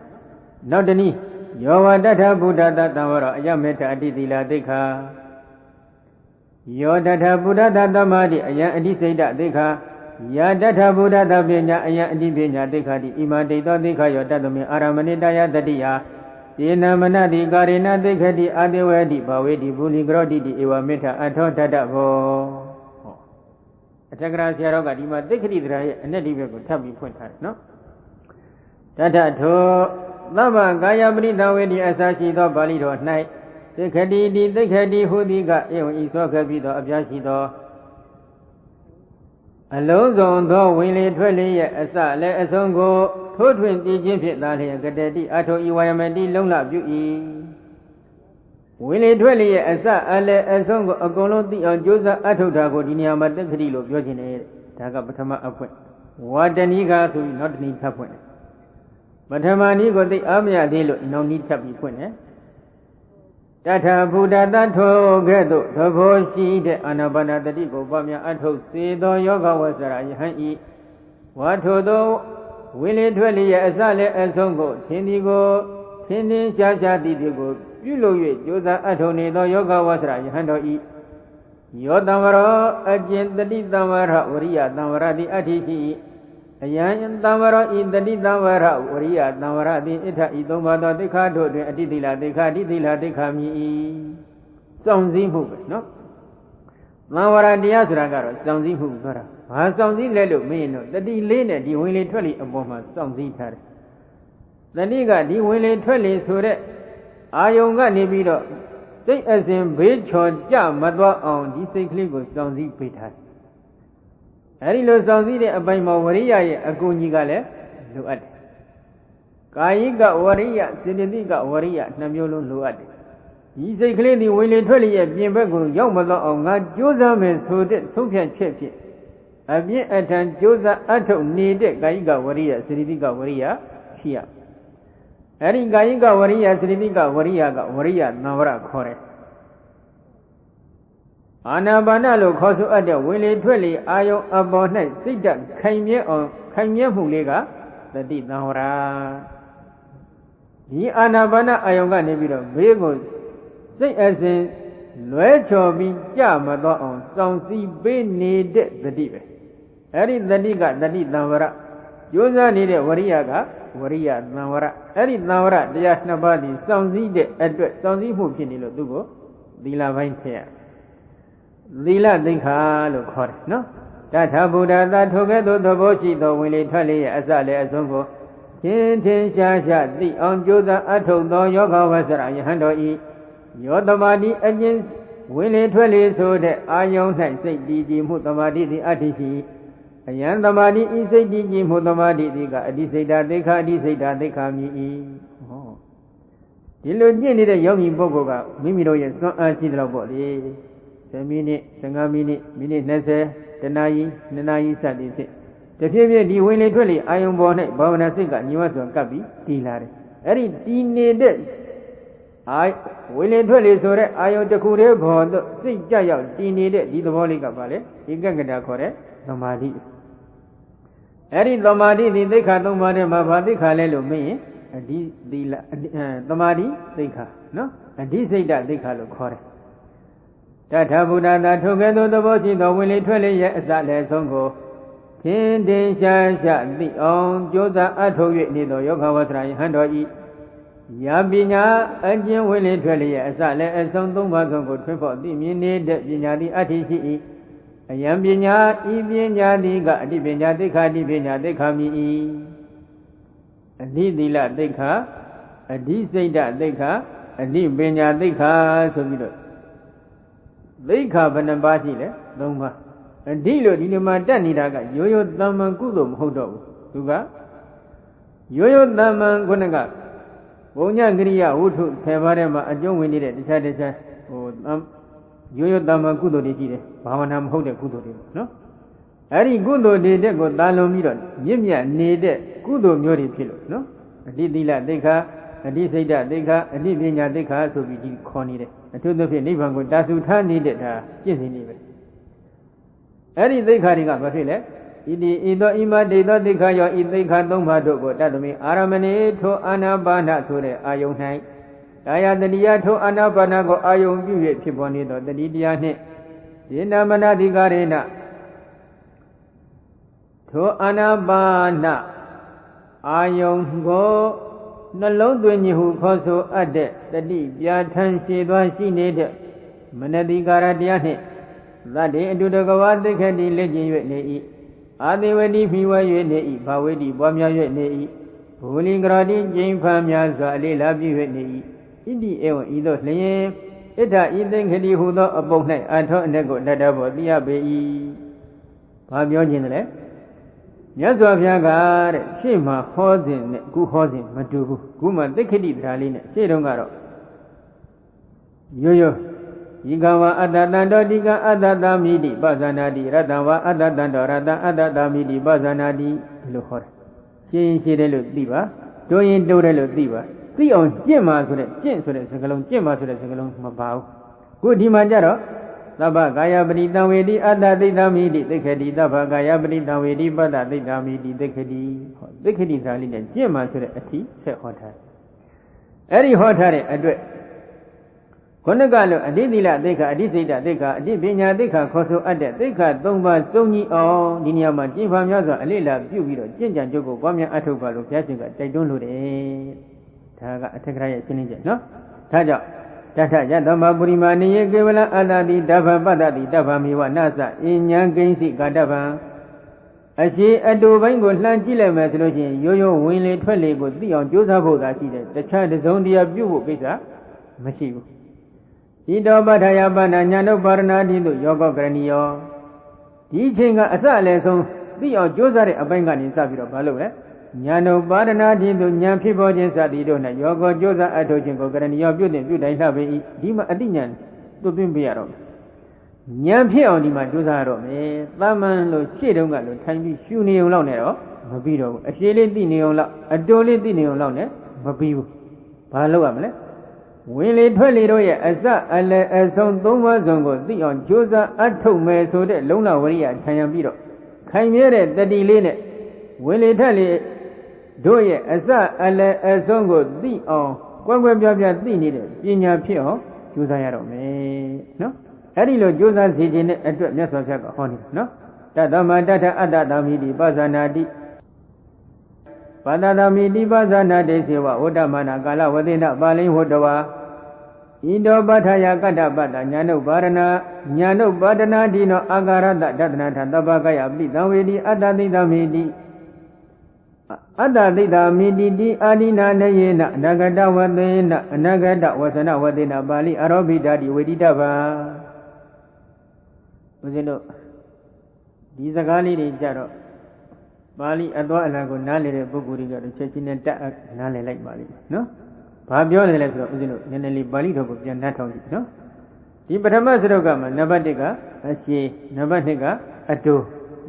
နောက်တနည်းယောဝတ္ထဗုဒ္ဓတသံဝရအယမေတ္တအတိသီလသိက္ခာယောတ္ထဗုဒ္ဓတသမ္မာတိအယံအတိစိတ်တသိက္ခာ Ya Tata Buddha Tapinya Aya Adipinya Dekati Ima Dita Deka Yotatami Aramanitaya Tadiya Dina Manadi Karina Dekati Adewadi Bawedi Buligrodi Ewa Meta Atho Tadabo Atagra Siaroga Dima Dekati Draya Anadibico Tabi Punta no Tata To Lama Gaya Brita Wedi Asashi Do Balido Night Dekati Dekati Hudiga Ewa Isoka Bido Abjashido Alonzo do Willie Twelly Asa Le Asongo Totwin Egypt Dali Gadeti Ato Iwayamedi Lona Bui Willie Twelly Asa Ale Asongo Agoloti on Josa Ato Dago Dinia Madakilo Yojine Taga Batama Appoint Wadaniga to not need Tapwin Batamani got the Amia Dilo no need Tapi Point Tata Buddha Tato Gredo Tavoshi de Anabana Dadigo Bamia Ato Sedo Yoga was Rahi Wato do Willie Twelly Asale Asongo Tindigo Tindin Shasha Didigo Yulo Yosa Atone do Yoga was Rahi Hando E Yodamaro Agent the Damara Uria Damara di Atishi Ayan Damara in the Damara Uria Damara di Ita Idomado de Cado de Adidila de Cadidila de Cami Sounds movement, no? Lamara Diazragaro, sounds movement. I sounds in Lelo Mino, the delay, the Willie Twelly above my sounds eater. The Liga, the Willie Twelly, so that Ayonga Nibido, say as in Bridge or Jam, Madwa on this cyclical sounds in Peter. Arilo sounds in a by Maria, a Gunigale, Luat. Kaiga Waria, Sidiga Waria, Namulo Luat. He say clearly Willie Twelly, a Bimbego, young mother on God, Joseph, so that Sophia Chepchi. A bien attend Joseph Ato needed Gaiga Waria, Sidiga Waria, Chia. Ari Gaiga Waria, Sidiga Waria, Waria, Navara Kore. Anabanalo Kosu Ada, Willie Twelly, Ayo about night, sit down, came here on Kanya Hulega, the deep Navara. The Anabana Ayonga Nebido, Vegos. Say as in Luecho be Jamado on Sound Sea Bay needed the diva. Eri the Diga, the Did Navara. Josa needed Wariaga, Waria Navara. Eri Navara, the Yasnabadi, Sound Sea address, Sound Sea Hupinilo Dugo, Dila Vine Fair. Dila Dinka look hot, no? Tata Buddha that together the Bochi, the Willie Tally, Azale Azongo. Tin Shasha, the on Josa Ato, the Yoga was Hando E. Yotamadi against Willie Twelly so that Ayon had said DG Mutamadi the Atishi. Ayantamadi is a DG Mutamadi the Adiseda Deka Diseda Deka Mi. Oh. Dilogini the young Bogoga, Mimiro is not a chidra body. Semini, Sangamini, Mini Nese, Tenai, Nenai Sadi. The Fibia di Willie Twelly, Ayon Bonnet, Bavana Sika, Niwaso Kabi, Tilari. Eri Tine I Willie Twelly so that I own the Kure Bond, say Jaya, Tini, the Volica Valley, Iganga Kore, Nomadi. Eri Lomadi, the Deka, Madi, Mabadi, Kalelo me, and the Madi, Deka, no? And this say that Deka Kore. Tata Buddha that together the Bochi, the Willie Twelly, yes, that let Songo. Tin Shasha, the own Josa Ato Nido, Yoga was trying, Hando. Yabinya, Ajin Willie Twelly, as I let a song to Mazongo Triple, the minute that Binyadi Atishi. Ayambinya, Ibinya, Diga, Dibinya, Deka, Dibinya, Deka Mi. A Didila Deka, a Diseda Deka, a Dibinya Deka, so we do. Deka Banabati, Doma. A Dilo Dinamatanidaga, Yoyo Daman Kudum Hodo, Suga Yoyo Daman Gunaga. Wonya Gria, Utu, Savarema, a young winnie, decided Yoyo Dama Kudo de Gide, Pavanam Hode Kudo, no? Ari Gudo de Dego Dalo Miron, Yimia needed Kudo Mori Pillow, no? A Didila Deka, a Diseda Deka, a Divinia Deka, so we did Conide. I told the Nivan with Dasutan needed her, yes, in even. Ari Dekariga Batile. Ido ima de do dikayo idika thongma do ko tatami aramane tho anabana so de ayong nai kaya taniya tho anabana ko ayong pyu ye phit paw ne do tati tayaနှင့်dinamana dikarena သောအာနာပါနအာယုံကိုနှလုံးသွင်းခြင်းဟုခေါ်ဆိုအပ်တဲ့တတိပြဋ္ဌာန်းရှိသွားရှိနေတဲ့မနတိကာရတရားနှင့်သတ္တေအတုတကဝါသိက္ခတိလက်ကျင်၍နေ၏အာသေဝတိဖိဝဲ၍နေ၏ဘာဝေတိပွားများ၍နေ၏ဘူလင်္ဂရတိကျိန်ဖန်များစွာအလေးလာပြု၍နေ၏ဣတိဧဝံဤသို့လျင်ဣဒ္ဓဤသိက္ခတိဟူသောအပုံ၌အထောအ내ကိုတတ္တဘောသိရပေ၏ဘာပြောခြင်းလဲမြတ်စွာဘုရားကတဲ့ရှေ့မှာဟောစဉ်နဲ့အခုဟောစဉ်မတူဘူးခုမှသိက္ခတိတရားလေးနဲ့ရှေ့တုန်းကတော့ရိုးရိုးဤကဝါအတ္တတန္တောဒီကအတ္တတမိတိပဇာနာတိရတ္တဝါအတ္တတန္တောရတ္တအတ္တတမိတိပဇာနာတိဒီလိုဟောတယ်ရှင်းရှင်းတယ်လို့သိပါတိုးရင်တိုးတယ်လို့သိပါသိအောင်ကျင့်မှာဆိုတဲ့ကျင့်ဆိုတဲ့စကားလုံးကျင့်မှာဆိုတဲ့စကားလုံးမပါဘူးခုဒီမှာကြတော့သဗ္ဗကာယပရိတံဝေတိအတ္တသိတ္တမိတိသိက္ခတိသဗ္ဗကာယပရိတံဝေတိပတ္တသိတ္တမိတိသိက္ခတိဟောသိက္ခတိသာလေးနဲ့ကျင့်မှာဆိုတဲ့အထီးဆက်ဟောထားအဲ့ဒီဟောထားတဲ့အတွက်ခုနကလိုအဋ္ဌသီလသိက္ခာအဋ္ဌစိတ်သိက္ခာအဋ္ဌပညာသိက္ခာခေါ်ဆိုအပ်တဲ့သိက္ခာ၃ပါးစုံကြီးအောင်ဒီနေရာမှာကျင့်ပါများစွာအလေးလာပြုပြီးတော့ကျင့်ကြံကြုတ်ကိုပွားများအထောက်ပါလို့ဘုရားရှင်ကတိုက်တွန်းလိုတယ်ဒါကအထက်ကရာရဲ့ရှင်းလင်းချက်နော်ဒါကြောင့်တထယတမပုရိမာနိယေကေဝလအတ္တတိတဗ္ဗပတ္တတိတဗ္ဗမေဝနာသအဉ္ဉံကိဉ္စိကာတဗံအရှိအတူပိုင်းကိုလှမ်းကြည့်လိုက်မယ်ဆိုလို့ရှိရင်ရိုးရိုးဝင်လေထွက်လေကိုသိအောင်ကြိုးစားဖို့သာရှိတယ်တခြားတစုံတရာပြုဖို့ကိစ္စမရှိဘူးဣတောပဋ္ဌာယပဏညာနုပါရဏာတိတို့ယောဂကရဏီယောဒီအချိန်ကအစအလယ်ဆုံးသိအောင်ကြိုးစားတဲ့အပိုင်းကနေစပြီးတော့မလုပ်လဲညာနုပါရဏာတိတို့ဉာဏ်ဖြစ်ပေါ်ခြင်းစသည်တို့၌ယောဂကြိုးစားအထောက်ခြင်းကိုကရဏီယောပြုတင်ပြုတိုင်းလှပေ၏ဒီမှာအတိညာသွတ်သွင်းပေးရတော့ဉာဏ်ဖြစ်အောင်ဒီမှာကြိုးစားရတော့မယ်သာမန်လို့ရှေ့တုန်းကလို့ထိုင်ပြီးရှုနေုံလောက်နဲ့တော့မပြီးတော့ဘူးအရှိလေးသိနေုံလောက်အတိုးလေးသိနေုံလောက်နဲ့မပြီးဘူးဘာလုပ်ရမလဲဝင်လေထွက်လေတို့ရဲ့အစအလယ်အဆုံးသုံးပါးစုံကိုသိအောင်ကြိုးစားအထုတ်မယ်ဆိုတဲ့လုံလဝရိယခြံရံပြီးတော့ခိုင်မြဲတဲ့တတိလေးနဲ့ဝင်လေထွက်လေတို့ရဲ့အစအလယ်အဆုံးကိုသိအောင်ကွဲကွဲပြားပြားသိနေတဲ့ပညာဖြစ်အောင်ကြိုးစားရတော့မယ်နော်အဲ့ဒီလိုကြိုးစားစီခြင်းတဲ့အတွက်မြတ်စွာဘုရားကဟောနေတာနော်တတ္တမတထအတ္တတမိတိပဇာနာတိပါဒတမိတိပဇာနာတိစေဝဝဋ္ဌမနာကာလဝသေနပါဠိဝတ္တဝါဣတောပဋ္ဌာယကတ္တပတ္တညာနုပါရဏညာနုပါဒနာတိနောအာကာရတတတနာထသဗ္ဗကယပိတံဝေတိအတ္တသိတမိတိအတ္တသိတမိတိတိအာနိနာနယေနအနာဂတဝသေနအနာဂတဝသနဝသေနပါဠိအရောပိဓာတိဝေတိတဗ္ဗံဦးဇင်းတို့ဒီစကားလေးတွေကြတော့ပါဠိအသွားအလာကိုနားလည်တဲ့ပုဂ္ဂိုလ်တွေကတော့ချက်ချင်းနဲ့တက်နားလည်လိုက်ပါလိမ့်မယ်နော်။ဘာပြောနေလဲဆိုတော့ဦးဇင်းတို့နည်းနည်းလေးပါဠိတော်ကိုပြန်နှတ်ထောင်ကြည့်နော်။ဒီပထမစရုပ်ကမှာနံပါတ်1ကအရှိနံပါတ်2ကအတိုး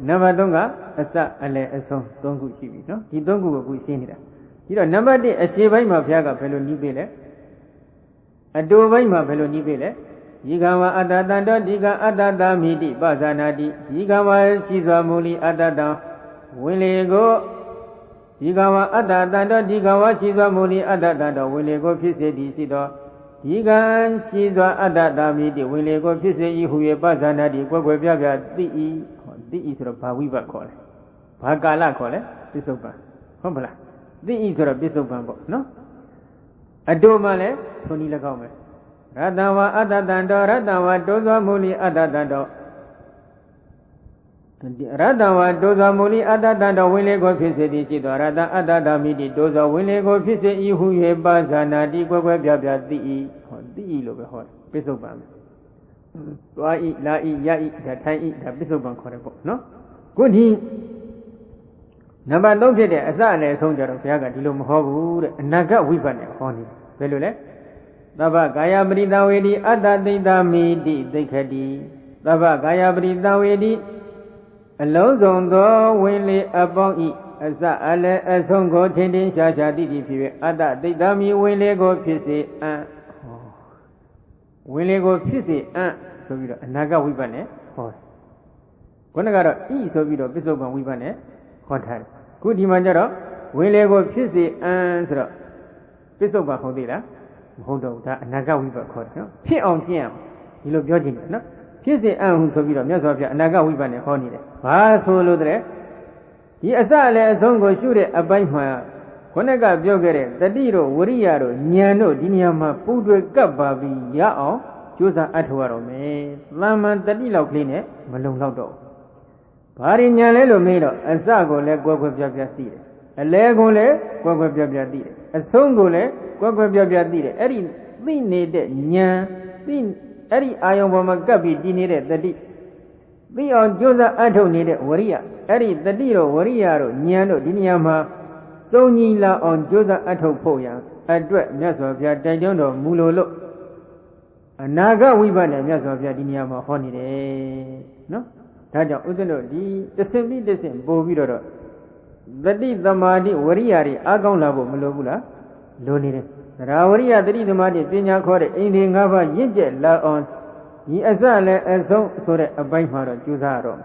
နံပါတ်3ကအစအလယ်အဆုံး3ခုရှိပြီနော်။ဒီ3ခုကိုအခုရှင်းနေတာ။ပြီးတော့နံပါတ်1အရှိပိုင်းမှာဘုရားကဘယ်လိုနည်းပေးလဲ။အတိုးပိုင်းမှာဘယ်လိုနည်းပေးလဲ။ဒီကံဝအတ္တတန္တောဒီကအတ္တတမိတိပဇာနာတိဒီကံဝရှိစွာမူလီအတ္တတံဝင်လေကိုဒီကံဝအတ္တတန္တောဒီကံဝရှိစွာမူလီအတ္တတန္တောဝင်လေကိုဖြစ်စေသည်ရှိသောဒီကံရှိစွာအတ္တတမိတိဝင်လေကိုဖြစ်စေ၏ဟူ၍ပဇာနာတိကွယ်ကွယ်ပြားပြားသိ၏သိ၏ဆိုတော့ဘာဝိဘတ်ခေါ်လဲဘာကာလခေါ်လဲပစ္စုပန်ဟုတ်မလားသိ၏ဆိုတော့ပစ္စုပန်ပေါ့နော်အတူမှလည်းထုံနည်း၎င်းပဲရတ္တဝအတ္တတန္တောရတ္တဝတိုးသောမူလီအတ္တတန္တောရတ္တဝတိုးသောမူလီအတ္တတန္တောဝင်လေကိုဖြစ်စေသည်ရှိသောရတ္တအတ္တဓမိတိတိုးသောဝင်လေကိုဖြစ်စေ၏ဟု၍ပဇာနာတိကွယ်ကွယ်ပြားပြားသိ၏ဟောသိ၏လို့ပဲဟောတယ်ပစ္စုပန်သွား၏လာ၏ရ၏ဒါထိုင်၏ဒါပစ္စုပန်ခေါ်တယ်ပေါ့နော်ခုဒီနံပါတ်3ဖြစ်တဲ့အစအလယ်ဆုံးကြတော့ဘုရားကဒီလိုမဟောဘူးတဲ့အနာဂတ်ဝိပဿနာဟောနေဘယ်လိုလဲသဗ္ဗကာယပရိသဝေတိအတ္တသိတ္တမိတိသိက္ခတိသဗ္ဗကာယပရိသဝေတိအလုံးစုံသောဝင်လေအပေါင်းဤအစအလယ်အဆုံးကိုထင်ထင်ရှားရှားသိသိဖြစ်၍အတ္တသိတ္တမိဝင်လေကိုဖြစ်စေအံ့ဝင်လေကိုဖြစ်စေအံ့ဆိုပြီးတော့အနာဂတ်ဝိပဿနာဟောတယ်ခုနကတော့ဤဆိုပြီးတော့ပစ္စုပန်ဝိပဿနာဟောထားတယ်ခုဒီမှာကျတော့ဝင်လေကိုဖြစ်စေအံ့ဆိုတော့ပစ္စုပန်ဟုတ်သေးလားမဟုတ်တော့ဘူးဒါအနာဂတ်ဝိပဿနာခေါ်တယ်နော်ဖြစ်အောင်ဖြစ်အောင်ဒီလိုပြောချင်တယ်နော်ဖြစ်စေအံ့ဟုဆိုပြီးတော့မြတ်စွာဘုရားအနာဂတ်ဝိပဿနာဟောနေတယ်ဘာဆိုလို့တဲ့ ဒီအစလည်းအဆုံးကိုရှုတဲ့အပိုင်းမှာခုနကပြောခဲ့တဲ့တတိတို့ဝရိယတို့ဉာဏ်တို့ဒီနေရာမှာပူတွေကပ်ပါပြီးရအောင်ကြိုးစားအထောက်ရတော့မယ်။သမ္မာတတိလောက်ကလေးနဲ့မလုံလောက်တော့ဘူး။ဘာရဉာဏ်လဲလို့မေးတော့အစကိုလည်းကွဲကွဲပြားပြားသိတယ်။အလဲကိုလည်းကွဲကွဲပြားပြားသိတယ်။အဆုံးကိုလည်းကွဲကွဲပြားပြားသိတယ်။အဲ့ဒီသိနေတဲ့ဉာဏ်သိအဲ့ဒီအာယုံပေါ်မှာကပ်ပြီးတည်နေတဲ့တတိသိအောင်ကြိုးစားအထောက်နေတဲ့ဝရိယအဲ့ဒီတတိတို့ဝရိယတို့ဉာဏ်တို့ဒီနေရာမှာစုံညီလာအောင်ကြိုးစားအထောက်ဖို့ရန်အတွက်မြတ်စွာဘုရားတိုက်တွန်းတော်မူလို့အနာဂတ်ဝိပဿနာမြတ်စွာဘုရားဒီနေရာမှာဟောနေတယ်နော်ဒါကြောင့်ဥစ္စတို့ဒီတဆင့်ပြီးတဆင့်ပို့ပြီးတော့တတိသမာဓိဝရိယတွေအားကောင်းလာဖို့မလိုဘူးလားလိုနေတယ်သရဝရိယတတိသမာဓိပညာခေါ်တဲ့အိန္ဒိ၅ပါးရင့်ကျက်လာအောင်ဒီအစလည်းအဆုံးဆိုတဲ့အပိုင်းမှာတော့ကြိုးစားရတော့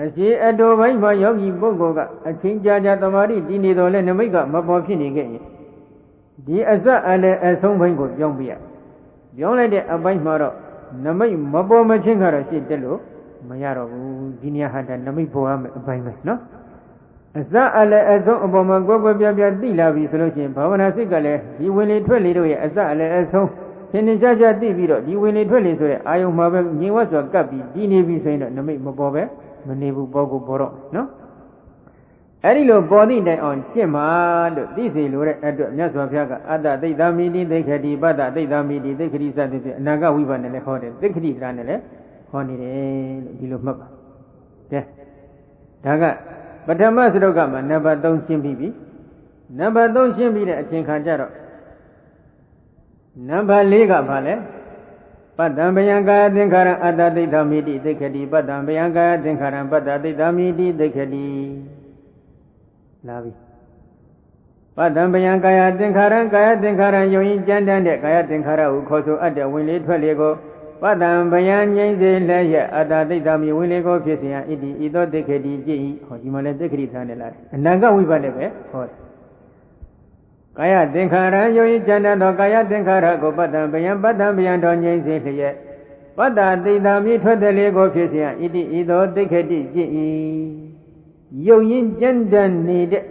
အရှိအတူပိုင်းမှာယောဂီပုဂ္ဂိုလ်ကအချင်းကြာကြာသမာဓိတည်နေတော်လဲနမိတ်ကမပေါ်ဖြစ်နေခဲ့ရင်ဒီအစအလည်းအဆုံးပိုင်းကိုပြောင်းပြရပြောင်းလိုက်တဲ့အပိုင်းမှာတော့နမိတ်မပေါ်မချင်းကတော့ရှင်းတက်လို့မရတော့ဘူးဒီနေရာဟာနမိတ်ပေါ်ရမယ်အပိုင်းပဲနော်အစအလည်းအဆုံးအပေါ်မှာကွက်ကွက်ပြားပြားသိလာပြီဆိုလို့ရှိရင်ဘာဝနာစိတ်ကလည်းဒီဝင်လေထွက်လေတို့ရဲ့အစအလည်းအဆုံးသင်္နေရှားရှားသိပြီးတော့ဒီဝင်လေထွက်လေဆိုတဲ့အာယုံမှာပဲငြိမ်ဝတ်စွာကပ်ပြီးဒီနေပြီဆိုရင်တော့နမိတ်မပေါ်ပဲမနေဘူးပေါ်ကိုပေါ်တော့နော်အဲ့ဒီလိုပေါ်သည့်တိုင်အောင်ကျင့်ပါလို့သိစေလိုတဲ့အတွက်မြတ်စွာဘုရားကအတ္တသိတ္တမိတိသိက္ခတိပတ္တသိတ္တမိတိသိက္ခတိစသဖြင့်အနာဂတ်ဝိပဿနာနဲ့ဟောတယ်သိက္ခတိတရားနဲ့လည်းဟောနေတယ်လို့ဒီလိုမှတ်ပါကဲဒါကပထမစတုကမှာနံပါတ်3ရှင်းပြီးပြီနံပါတ်3ရှင်းပြီးတဲ့အချိန်ခါကျတော့နံပါတ်4ကဘာလဲပတ္တံဘယံကာယသင်္ခါရအတ္တသိတ္တမိတိသိက္ခတိပတ္တံဘယံကာယသင်္ခါရပတ္တသိတ္တမိတိသိက္ခတိလာပြီပတ္တံဘယံကာယသင်္ခါရကာယသင်္ခါရယုံရင်ကြမ်းတမ်းတဲ့ကာယသင်္ခါရကိုခေါ်ဆိုအပ်တဲ့ဝင်လေထွက်လေကိုပတ္တံဘယံငြိမ့်စေလျက်အတ္တသိတ္တမိဝင်လေကိုဖြစ်စေရန်ဣတိဤသောသိက္ခတိကြည်ဤဟောဒီမှာလည်းသိက္ခတိထားနေလားအနာဂတ်ဝိပဿနာပဲဟောတယ်ကာယသင်္ခါရယုံရင်ကြမ်းတမ်းသောကာယသင်္ခါရကိုပတ္တံဘယံတော်ငြိမ့်စေလျက်ပတ္တသိတ္တမိထွက်တဲ့လေကိုဖြစ်စေရန်ဣတိဤသောသိက္ခတိကြည်ဤယုံရင်ကြမ်းတမ်းနေတဲ့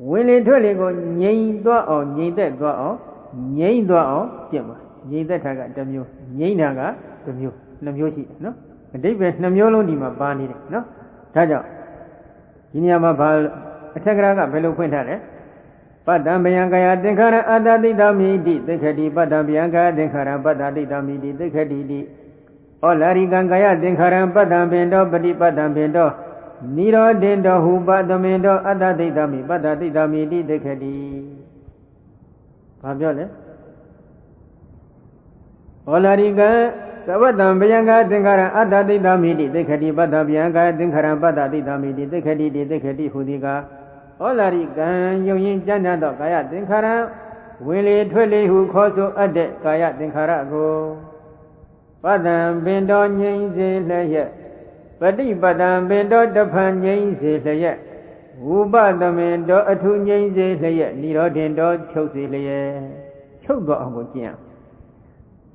ဝင်လေထွက်လေကိုငြိမ်သွားအောင်ငြိမ်သက်သွားအောင်ငြိမ်သွားအောင်ကျင့်ပါငြိမ်သက်တာကတစ်မျိုးငြိမ်တာကတစ်မျိုးနှစ်မျိုးရှိတယ်နော်အဓိပ္ပာယ်နှစ်မျိုးလုံးဒီမှာပါနေတယ်နော်ဒါကြောင့်ဒီနေရာမှာဘာအထက်ကရာကဘယ်လိုဖွင့်ထားလဲပတ္တံဘယံကာယသင်္ခါရအတ္တသိတ္တမိတိသိက္ခတိပတ္တံဘယံကာယသင်္ခါရပတ္တသိတ္တမိတိသိက္ခတိတိဩလာရိကံကာယသင်္ခါရပတ္တံပင်တောပฏิပတ္တံပင်တောနိရောဓင်တောဟုပတမင်တောအတ္တသိတ္တမိပတ္တသိတ္တမိတိသိက္ခတိဘာပြောလဲဩလာရိကံသဝတ္တံဘယံကာယသင်္ခါရအတ္တသိတ္တမိတိသိက္ခတိပတ္တဘယံကာယသင်္ခါရပတ္တသိတ္တမိတိသိက္ခတိတိသိက္ခတိဟူသည်ကဩလာရိကံယုံရင်ကြမ်းတမ်းသောကာယသင်္ခါရဝင်လေထွက်လေဟုခေါ်ဆိုအပ်တဲ့ကာယသင်္ခါရကိုပတ္တံပင်တော်ငြိမ့်စေလျက်ပฏิပတ္တံပင်တော်တဖန်ငြိမ့်စေလျက်ဝုပသမင်တော်အထုငြိမ့်စေလျက်နိရောဓင်တော်ချုပ်စေလျက်ချုပ်တော့အောင်ကိုကျင့်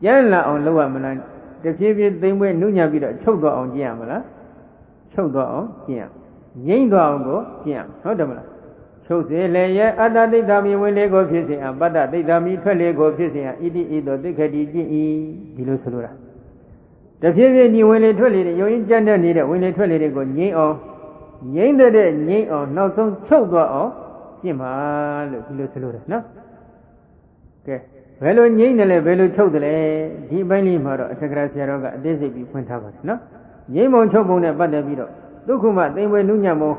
ကျမ်းလာအောင်လုပ်ရမလားတဖြည်းဖြည်းသိမ့်ပွဲနုညံ့ပြီးတော့ချုပ်တော့အောင်ကျင့်ရမလားချုပ်တော့အောင်ကျင့်ငြိမ့်တော့အောင်ကိုကျင့်ဟုတ်တယ်မလားချုပ်စေလျက်အတ္တသိတ္တမိဝင်လေကိုဖြစ်စေအပတ္တသိတ္တမိထွက်လေကိုဖြစ်စေဣတိဤသို့သိက္ခတိကျင့်ဤဒီလိုဆိုလိုတာတဖြည်းဖြည်းဒီဝင်လေထွက်လေတွေယုံရင်ကြမ်းတဲ့နေတဲ့ဝင်လေထွက်လေတွေကိုငြိမ့်အောင်ငြိမ့်တဲ့ငြိမ့်အောင်နောက်ဆုံးချုပ်သွားအောင်ကျင့်ပါလို့ဒီလိုဆိုလိုတယ်နော်ကဲဘယ်လိုငြိမ့်တယ်လဲဘယ်လိုချုပ်တယ်လဲဒီအပိုင်းလေးမှာတော့အထက်ကရာဆရာတော်ကအသေးစိတ်ပြီးဖွင့်ထားပါတယ်နော်ငြိမ့်ပုံချုပ်ပုံနဲ့ပတ်သက်ပြီးတော့ဒုက္ခမသိမ့်ပွဲနုညံ့ပုံ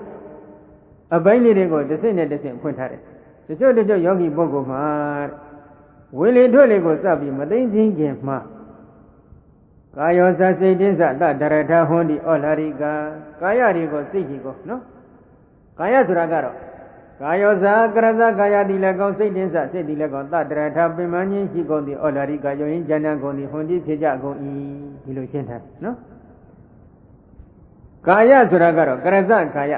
အပိုင်းလေးတွေကိုတစ်စက်နဲ့တစ်စက်ဖွင့်ထားတယ်တချို့ယောဂီပုဂ္ဂိုလ်မှာဝင်လေထွက်လေကိုစပြီးမသိသိခင်မှာကာယောသစိတ်တင်းစတဒရထဟွန်ဒီဩလာရိကာကာယတွေကိုစိတ်ကြီးကိုနော်ကာယဆိုတာကတော့ကာယောဇာကရဇကာယတိလည်းကောင်းစိတ်တင်းစစိတ်တိလည်းကောင်းတဒရထပင်မင်းရှိကုန်သည်ဩလာရိကာယုံရင်ဉာဏ်ကုန်သည်ဟွန်ဒီဖြစ်ကြကုန်၏ဒီလိုရှင်းထားနော်ကာယဆိုတာကတော့ကရဇကာယ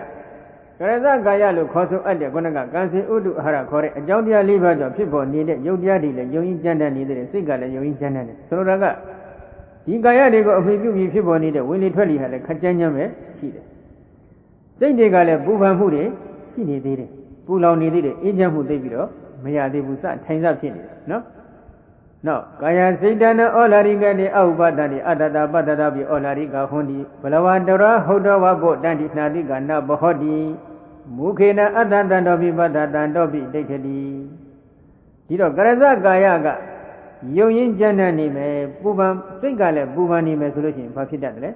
ကရဇကာယလို့ခေါ်ဆိုအပ်တဲ့ခုနကကံစေဥဒုအာဟာရခေါ်တဲ့အကြောင်းတရား၄ပါးကြောင့်ဖြစ်ပေါ်နေတဲ့ယုတ်တရားတွေလည်းယုံရင်ဉာဏ်နေတဲ့စိတ်ကလည်းယုံရင်ဉာဏ်နဲ့ဆိုလိုတာကဒီကာယတွေကိုအမိပြုပြီးဖြစ်ပေါ်နေတဲ့ဝင်လေထွက်လေဟာလည်းခက်ကြမ်းကြမ်းပဲရှိတယ်။စ စိတ်တွေကလည်းပူပန်မှုတွေရှိနေသေးတယ်ပူလောင်နေသေးတယ်အေးချမ်းမှုသိပြီးတော့မရသေးဘူးစထိုင်စဖြစ်နေတယ်နော်နောက်ကာယစိတ်တနာဩလာရိကတိအဥပဒတိအတ္တတပတ္တတပိဩလာရိကဟွန်တိဘလဝတရဟုတ်တော်ဝဘုတန္တိနာတိကနာဘဟောတိမုခေနအတ္တတန္တောပိပတ္တတန္တောပိဒိဋ္ဌတိဒီတော့ကရဇကာယကယုံရင်ကြမ်းတမ်းနေမယ်ပူပန်စိတ်ကလည်းပူပန်နေမယ်ဆိုလို့ရှိရင်ဘာဖြစ်တတ်တယ်လဲ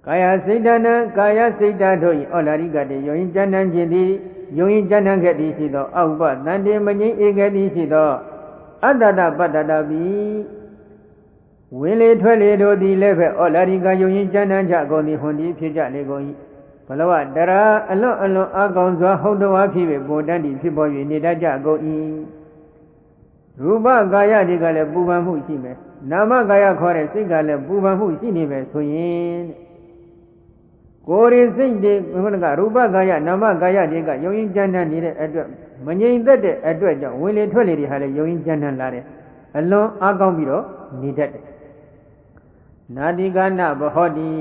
ကာယစိတ်တနာကာယစိတ်တတို့၏ဩလာရိကတိယုံရင်ကြမ်းတမ်းခြင်းသည်ယုံရင်ကြမ်းတမ်းခဲ့သည်ရှိသောအဥပတန္တေမငြိမ်းအေခဲ့သည်ရှိသောအတ္တတပတ္တတပိဝင်လေထွက်လေတို့သည်လည်းပဲဩလာရိကယုံရင်ကြမ်းတမ်းကြကုန်သည်ဟွန်ဒီဖြစ်ကြလေကုန်၏ဘလဝတရာအလွန်အလွန်အကောင်စွာဟုတ်တော်ဝါဖြစ်ပေပေါ်တန်းသည်ဖြစ်ပေါ်၍နေတတ်ကြကုန်၏ရူပကာယတွေကလည်းပူပန်မှုရှိမယ်နာမကာယခေါ်တဲ့စိတ်ကလည်းပူပန်မှုရှိနေပဲဆိုရင်ကိုယ်ရည်စိတ်တွေဘုန်းကရူပကာယနာမကာယတွေကယုံရင်ကြမ်းတမ်းနေတဲ့အတွက်မငြိမ်သက်တဲ့အတွက်ကြောင့်ဝင်လေထွက်လေတွေဟာလည်းယုံရင်ကြမ်းတမ်းလာတယ်အလွန်အားကောင်းပြီးတော့နေတတ်တယ်နာတိကနာဘဟောတိ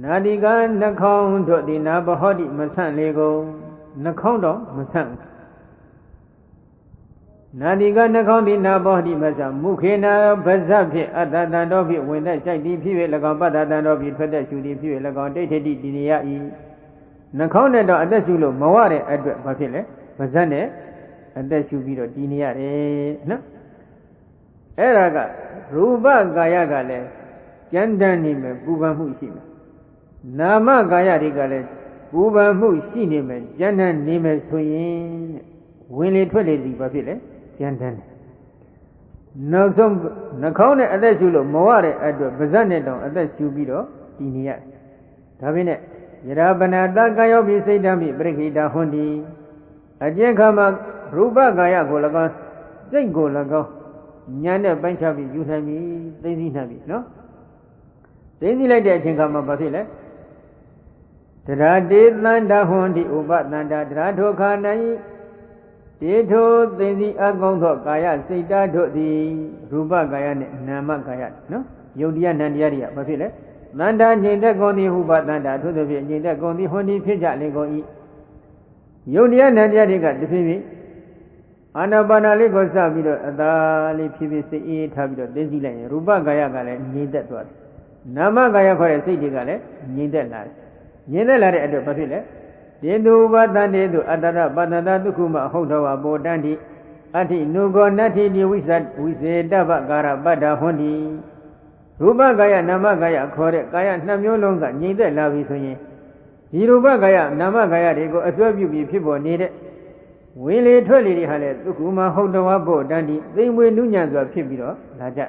နာတိကနှာခေါင်းတို့သည်နာဘဟောတိမဆန့်လေကုန်နှာခေါင်းတော့မဆန့်နာတိကနှာခေါင်းသည်နာဘောတိမဆန့်မုခေနာဗဇတ်ဖြင့်အတ္တတန္တောဖြင့်ဝင်သက်ကြိုက်သည်ဖြစ်၍၎င်းပတ္တတန္တောဖြင့်ထွက်သက်ရှုသည်ဖြစ်၍၎င်းဒိဋ္ဌိတိတည်နေရ၏နှာခေါင်းနဲ့တော့အသက်ရှုလို့မဝတဲ့အတွက်ဘာဖြစ်လဲဗဇတ်နဲ့အသက်ရှုပြီးတော့တည်နေရတယ်နော်အဲ့ဒါကရူပကာယကလည်းကြမ်းတမ်းနေမယ်ပူပန်မှုရှိမယ်နာမကာယတွေကလည်းပူပန်မှုရှိနေမယ်ကြမ်းတမ်းနေမယ်ဆိုရင်ဝင်လေထွက်လေဒီဘာဖြစ်လဲကြမ်းတမ်းတယ်နောက်ဆုံးနှာခေါင်းနဲ့အသက်ရှုလို့မဝတဲ့အတွက်ဗဇတ်နဲ့တောင်အသက်ရှုပြီးတော့တည်နေရတယ်ဒါပေမဲ့ယရာပနာတကာယောပိစိတ်တံပိပရိခိတာဟွန်တိအကျဉ်းခါမှာရူပကာယကို၎င်းစိတ်ကို၎င်းညာနဲ့ပိုင်းခြားပြီးယူနိုင်ပြီသိသိနိုင်ပြီနော်သိသိလိုက်တဲ့အချိန်ခါမှာဘာဖြစ်လဲတရာတေတန္တဟွန်တိဥပတန္တတရာထိုခါ၌တေထိုသိသိအကောင်းသောကာယစိတ်ဓာတ်တို့သည်ရူပကာယနဲ့နာမကာယနော်ယုတ်တရားနံတရားတွေကဘာဖြစ်လဲတန္တာငြိမ်သက်ကုန်သည်ဟုပတန္တာထို့သောဖြင့်ငြိမ်သက်ကုန်သည်ဟွန်ဒီဖြစ်ကြလေကုန်၏ယုတ်တရားနံတရားတွေကတဖြည်းဖြည်းအာနာပါနာလေးကိုစပြီးတော့အသာလေးဖြည်းဖြည်းစိတ်အေးထားပြီးတော့သိသိလိုက်ရင်ရူပကာယကလည်းငြိမ်သက်သွားတယ်နာမကာယခေါ်တဲ့စိတ်တွေကလည်းငြိမ်သက်လာတယ်ငြိမ်သက်လာတဲ့အတွက်ဘာဖြစ်လဲတေတုပတန္တေတုအတ္တရပတ္တတဒုက္ခမဟုတ်တော်ဝဘောတန္တိအဋ္ဌိနုကောနတ္ထိတိဝိစေတဗ္ဗကာရပတ္တဟွန်တိရူပကာယနာမကာယခေါ်တဲ့ကာယနှစ်မျိုးလုံးကငြိမ်သက်လာပြီဆိုရင်ဒီရူပကာယနာမကာယတွေကိုအစွဲပြုပြီးဖြစ်ပေါ်နေတဲ့ဝင်လေထွက်လေတွေဟာလည်းဒုက္ခမဟုတ်တော်ဝဘောတန္တိသိမ်မွေနုညံ့စွာဖြစ်ပြီးတော့လာကြ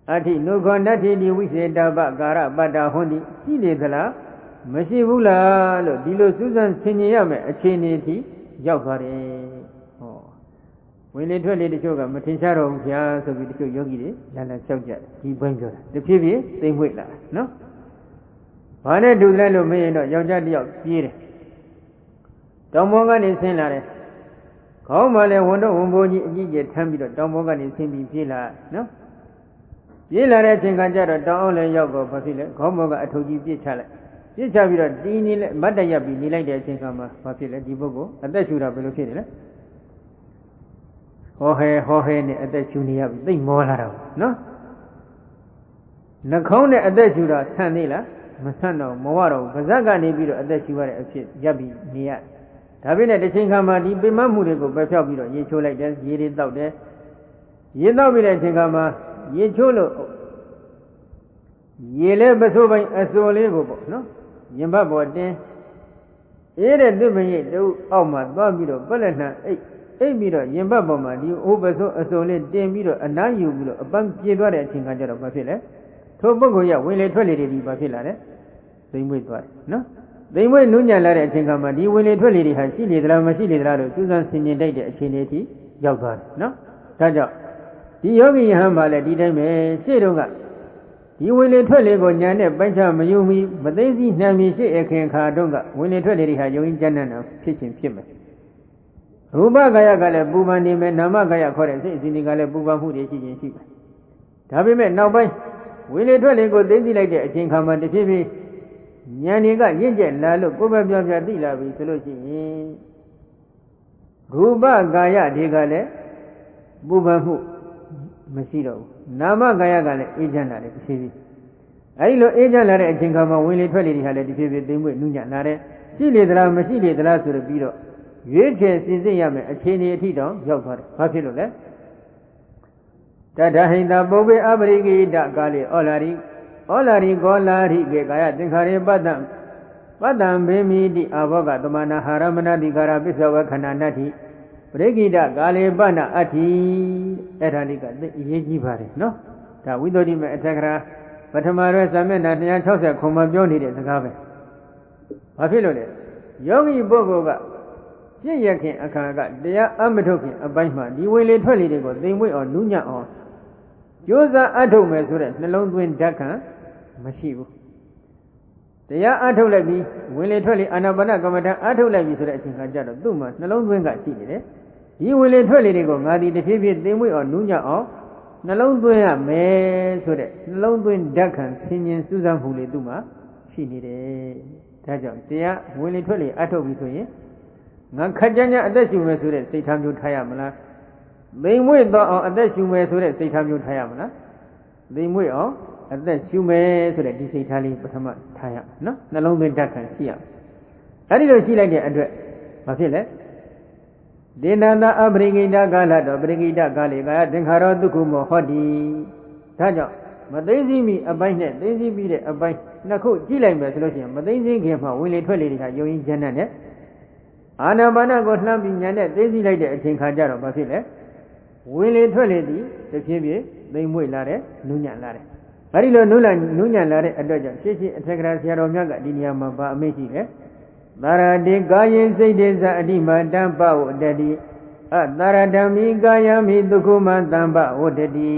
အဋ္ဌိနုကောနတ္ထိတိဝိစေတဗ္ဗကာရပတ္တဟွန်တိရှိလေသလားမရှိဘူးလားလို့ဒီလိုစူးစမ်းဆင်ခြင်ရမယ်အခြေအနေထိရောက်သွားတယ်ဟောဝင်လေထွက်လေတချို့ကမထင်ရှားတော့ဘူးဗျာဆိုပြီးတချို့ယောဂီတွေလမ်းလျှောက်ကြတယ်ဒီဘန်းပြောတာတဖြည်းဖြည်းသိမ့်မွေ့လာနော်ဘာနဲ့တူလဲလို့မေးရင်တော့ယောက်ျားတစ်ယောက်ပြေးတယ်တောင်ပေါ်ကနေဆင်းလာတယ်ခေါင်းမှာလည်းဝန်တော့ဝန်ဘိုးကြီးအကြီးကျယ်ထမ်းပြီးတော့တောင်ပေါ်ကနေဆင်းပြီးပြေးလာနော်ပြေးလာတဲ့အချိန်ကကြတော့တောင်အောင်လည်းရောက်တော့ဘာဖြစ်လဲခေါင်းပေါ်ကအထုပ်ကြီးပြစ်ချလိုက်ပြစ်ချပြီးတော့တီးနေလဲမတ်တရပြီးနေလိုက်တဲ့အချိန်ကမှဘာဖြစ်လဲဒီပုဂ္ဂိုလ်အသက်ရှူတာဘယ်လိုဖြစ်နေလဲဟောဟဲနဲ့အသက်ရှူနေရပြီသိမ့်မောလာတော့နော်နှာခေါင်းနဲ့အသက်ရှူတာဆန့်သေးလားမဆန့်တော့မဝတော့ဘူးပါးစပ်ကနေပြီးတော့အသက်ရှူရတဲ့အဖြစ်ရပ်ပြီးနေရဒါပေမဲ့တစ်ချိန်ခါမှဒီပိမတ်မှုတွေကိုပဲဖြောက်ပြီးတော့ရေချိုးလိုက်တယ်ရေတွေတောက်တယ်ရေတောက်ပြီးတဲ့အချိန်ခါမှရေချိုးလို့ရေလဲပစိုးပိုင်းအစိုးလေးကိုပေါ့နော်ရင်ဘတ်ပေါ်တင်းအေးတဲ့သစ်ပင်ရိပ်တူအောက်မှာသွားပြီးတော့ပက်လက်နှံအိပ်ပြီးတော့ရင်ဘတ်ပေါ်မှာဒီအိုးပစိုးအစိုးလေးတင်ပြီးတော့အနားယူပြီးတော့အပန်းပြေသွားတဲ့အချိန်ကကြတော့ဘာဖြစ်လဲထိုပုဂ္ဂိုလ်ရဝင်လေထွက်လေတွေဒီဘာဖြစ်လာလဲသိမ့်မွေ့သွားတယ်နော်သိမ့်မွေ့နုညံ့လာတဲ့အချိန်ကမှဒီဝင်လေထွက်လေတွေဟာရှိလေသလားမရှိလေသလားလို့စူးစမ်းဆင်ခြင်တိုက်တဲ့အခြေအနေထိရောက်သွားတယ်နော်ဒါကြောင့်ဒီယောဂီယဟန်မှာလည်းဒီတိုင်းပဲရှေ့တုန်းကဒီဝင်လေထွက်လေကိုညာနဲ့ပိုင်းခြားမယူမီမသိသိနှံမီရှိအခင်ခါတုန်းကဝင်လေထွက်လေတွေဟာယုံကြည်ကြမ်းတမ်းတာဖြစ်ခြင်းဖြစ်မယ်ရူပကာယကလည်းပူပန်နေမယ်နာမကာယခေါ်တဲ့စိတ်အစဉ်တွေကလည်းပူပန်မှုတွေရှိခြင်းရှိမယ်ဒါပေမဲ့နောက်ပိုင်းဝင်လေထွက်လေကိုသိသိလိုက်တဲ့အချိန်ခါမှာတဖြည်းဖြည်း ဉာဏ်တွေကရင့်ကျက်လာလို့ကိုယ်ပဲပြောပြသိလာပြီဆိုလို့ရှိရင်ရူပကာယတွေကလည်းပူပန်မှုမရှိတော့ဘူးနာမကာယကလည်းအေးချမ်းလာတယ်တစ်ဖြည်းဖြည်းအဲဒီလိုအေးချမ်းလာတဲ့အချိန်ခါမှာဝင်လေထွက်လေတွေဟာလည်းတစ်ဖြည်းဖြည်းသိမ့်မွေ့နုညံ့လာတယ်ရှိလေသလားမရှိလေသလားဆိုတော့ပြီးတော့ရွေးချယ်စင်စစ်ရမယ်အခြေအနေအထိတောင်ရောက်သွားတယ်ဘာဖြစ်လို့လဲတတဟိတပုပ္ပေအပရိကိတကာလေဩလာရိကောလာရိကေကာယသင်္ခါရေပတ္တံဘေမိတိအာဘောဂသမနာဟာရမနတိခါရပစ္စဝခန္ဓာနတ္ထိပရိကိတကာလေပဏအတ္ထိအဲ့ဒါလေးကသိအရေးကြီးပါတယ်နော်ဒါဝိသုဒ္ဓိမေအထက်ကရာပထမရွယ်စာမျက်နှာ260ခုမှပြောနေတဲ့စကားပဲဘာဖြစ်လို့လဲယောဂီပုဂ္ဂိုလ်ကပြည့်ရခင်အခါကတရားအမထုတ်ခင်အပိုင်းမှာဒီဝင်လေထွက်လေတွေကိုသိမ်မွေ့အောင်နုညံ့အောင်ကြိုးစားအထုတ်မယ်ဆိုတဲ့နှလုံးသွင်းဓာတ်ခံမရှိဘူးတရားအထုတ်လိုက်ပြီးဝင်လေထွက်လေအာနာပါနကမ္မဋ္ဌာန်းအထုတ်လိုက်ပြီးဆိုတဲ့အချိန်ကကြတော့သူ့မှာနှလုံးသွင်းကရှိနေတယ်ဒီဝင်လေထွက်လေတွေကိုငါဒီတစ်ဖြည်းဖြည်းသိမ်မွေ့အောင်နုညံ့အောင်နှလုံးသွင်းရမယ်ဆိုတဲ့နှလုံးသွင်းဓာတ်ခံဆင်ញင်စူးစမ်းမှုလေးသူ့မှာရှိနေတယ်ဒါကြောင့်တရားဝင်လေထွက်လေအထုတ်ပြီးဆိုရင်ငါခက်ကြမ်းကြမ်းအသက်ရှူမယ်ဆိုတဲ့စိတ်ထားမျိုးထားရမလားသိမ်မွေ့တော့အောင်အသက်ရှူမယ်ဆိုတဲ့စိတ်ထားမျိုးထားရမလားသိမ်မွေ့အောင်အသက်ရှူမယ်ဆိုတဲ့ဒီစိတ်ထားလေးပထမထားရနော်နှလုံးသွင်းဓာတ်ခံရှိရအဲ့ဒီလိုရှိလိုက်တဲ့အတွက်ဘာဖြစ်လဲဒေနန္တအပရိကိတကာလတော့ပရိကိတကာလေကာယသင်္ခါရောဒုက္ခမောဟောတိဒါကြောင့်မသိသိမိအပိုင်းနဲ့သိသိပြီးတဲ့အပိုင်းနှစ်ခုကြည့်လိုက်မယ်ဆိုလို့ရှိရင်မသိသိခင်မှာဝင်လေထွက်လေတွေကယုံရင်ဉာဏ်နဲ့အာနာပါနကိုလှမ်းပြီးဉာဏ်နဲ့သိသိလိုက်တဲ့အချိန်ခါကျတော့ဘာဖြစ်လဲဝင်လေထွက်လေသည်တစ်ဖြည်းဖြည်းသိမ့်မွေ့လာတယ်နုညံ့လာတယ်အဲဒီလိုနုညံ့လာတဲ့အတွက်ကြောင့်ရှေ့ရှေ့အထက်ကရာဆရာတော်မြတ်ကဒီနေရာမှာဗာအမိတ်ရှိတယ်သာရတိကာယေစိတ်တေသအတိမတံပဝတ္တိအသာရဓမ္မိကာယမိဒုက္ခမတံပဝတ္တိ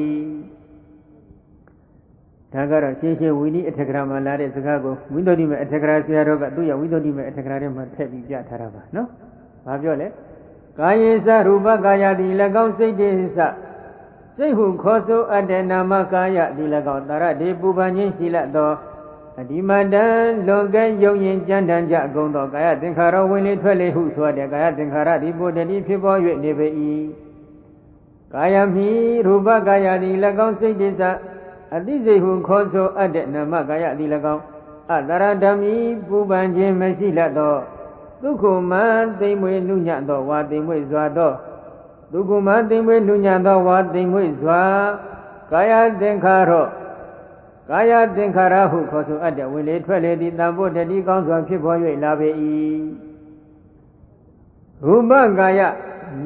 ဒါကတော့ရှင်းရှင်းဝိနည်းအထက်ကရာမှာလာတဲ့စကားကိုဝိသုဒ္ဓိမေအထက်ကရာဆရာတော်ကသူ့ရဲ့ဝိသုဒ္ဓိမေအထက်ကရာထဲမှာထည့်ပြီးပြထားတာပါနော်။ဘာပြောလဲ။ကာယေသရူပကာယတိ၎င်းစိတ်တေသစိတ်ဟုခေါ်ဆိုအပ်တဲ့နာမကာယတိ၎င်းသာရတိပူပန်ခြင်းရှိလသောအဒီမတံလွန်ကဲယုံရင်ကြံတန်ကြအကုန်သောကာယသင်္ခါရဝင်လေထွက်လေဟုဆိုတဲ့ကာယသင်္ခါရဒီပုတ္တိဖြစ်ပေါ်၍နေပေ၏။ကာယမိရူပကာယတိ၎င်းစိတ်တေသအတိစိတ်ဟုခေါ်ဆိုအပ်တဲ့နာမကာယတိ၎င်းအတရဓမ္မိပူပန်ခြင်းမရှိလသောဒုက္ခမံသိမ့်မွေနုညံ့သောဝါသိမ့်မွေစွာသောဒုက္ခမံသိမ့်မွေနုညံ့သောဝါသိမ့်မွေစွာကာယသင်္ခါရဟုခေါ်ဆိုအပ်တဲ့ဝင်လေထွက်လေသည်တံဖို့တတိကောင်းစွာဖြစ်ပေါ်၍လာပေ၏ရူပကာယ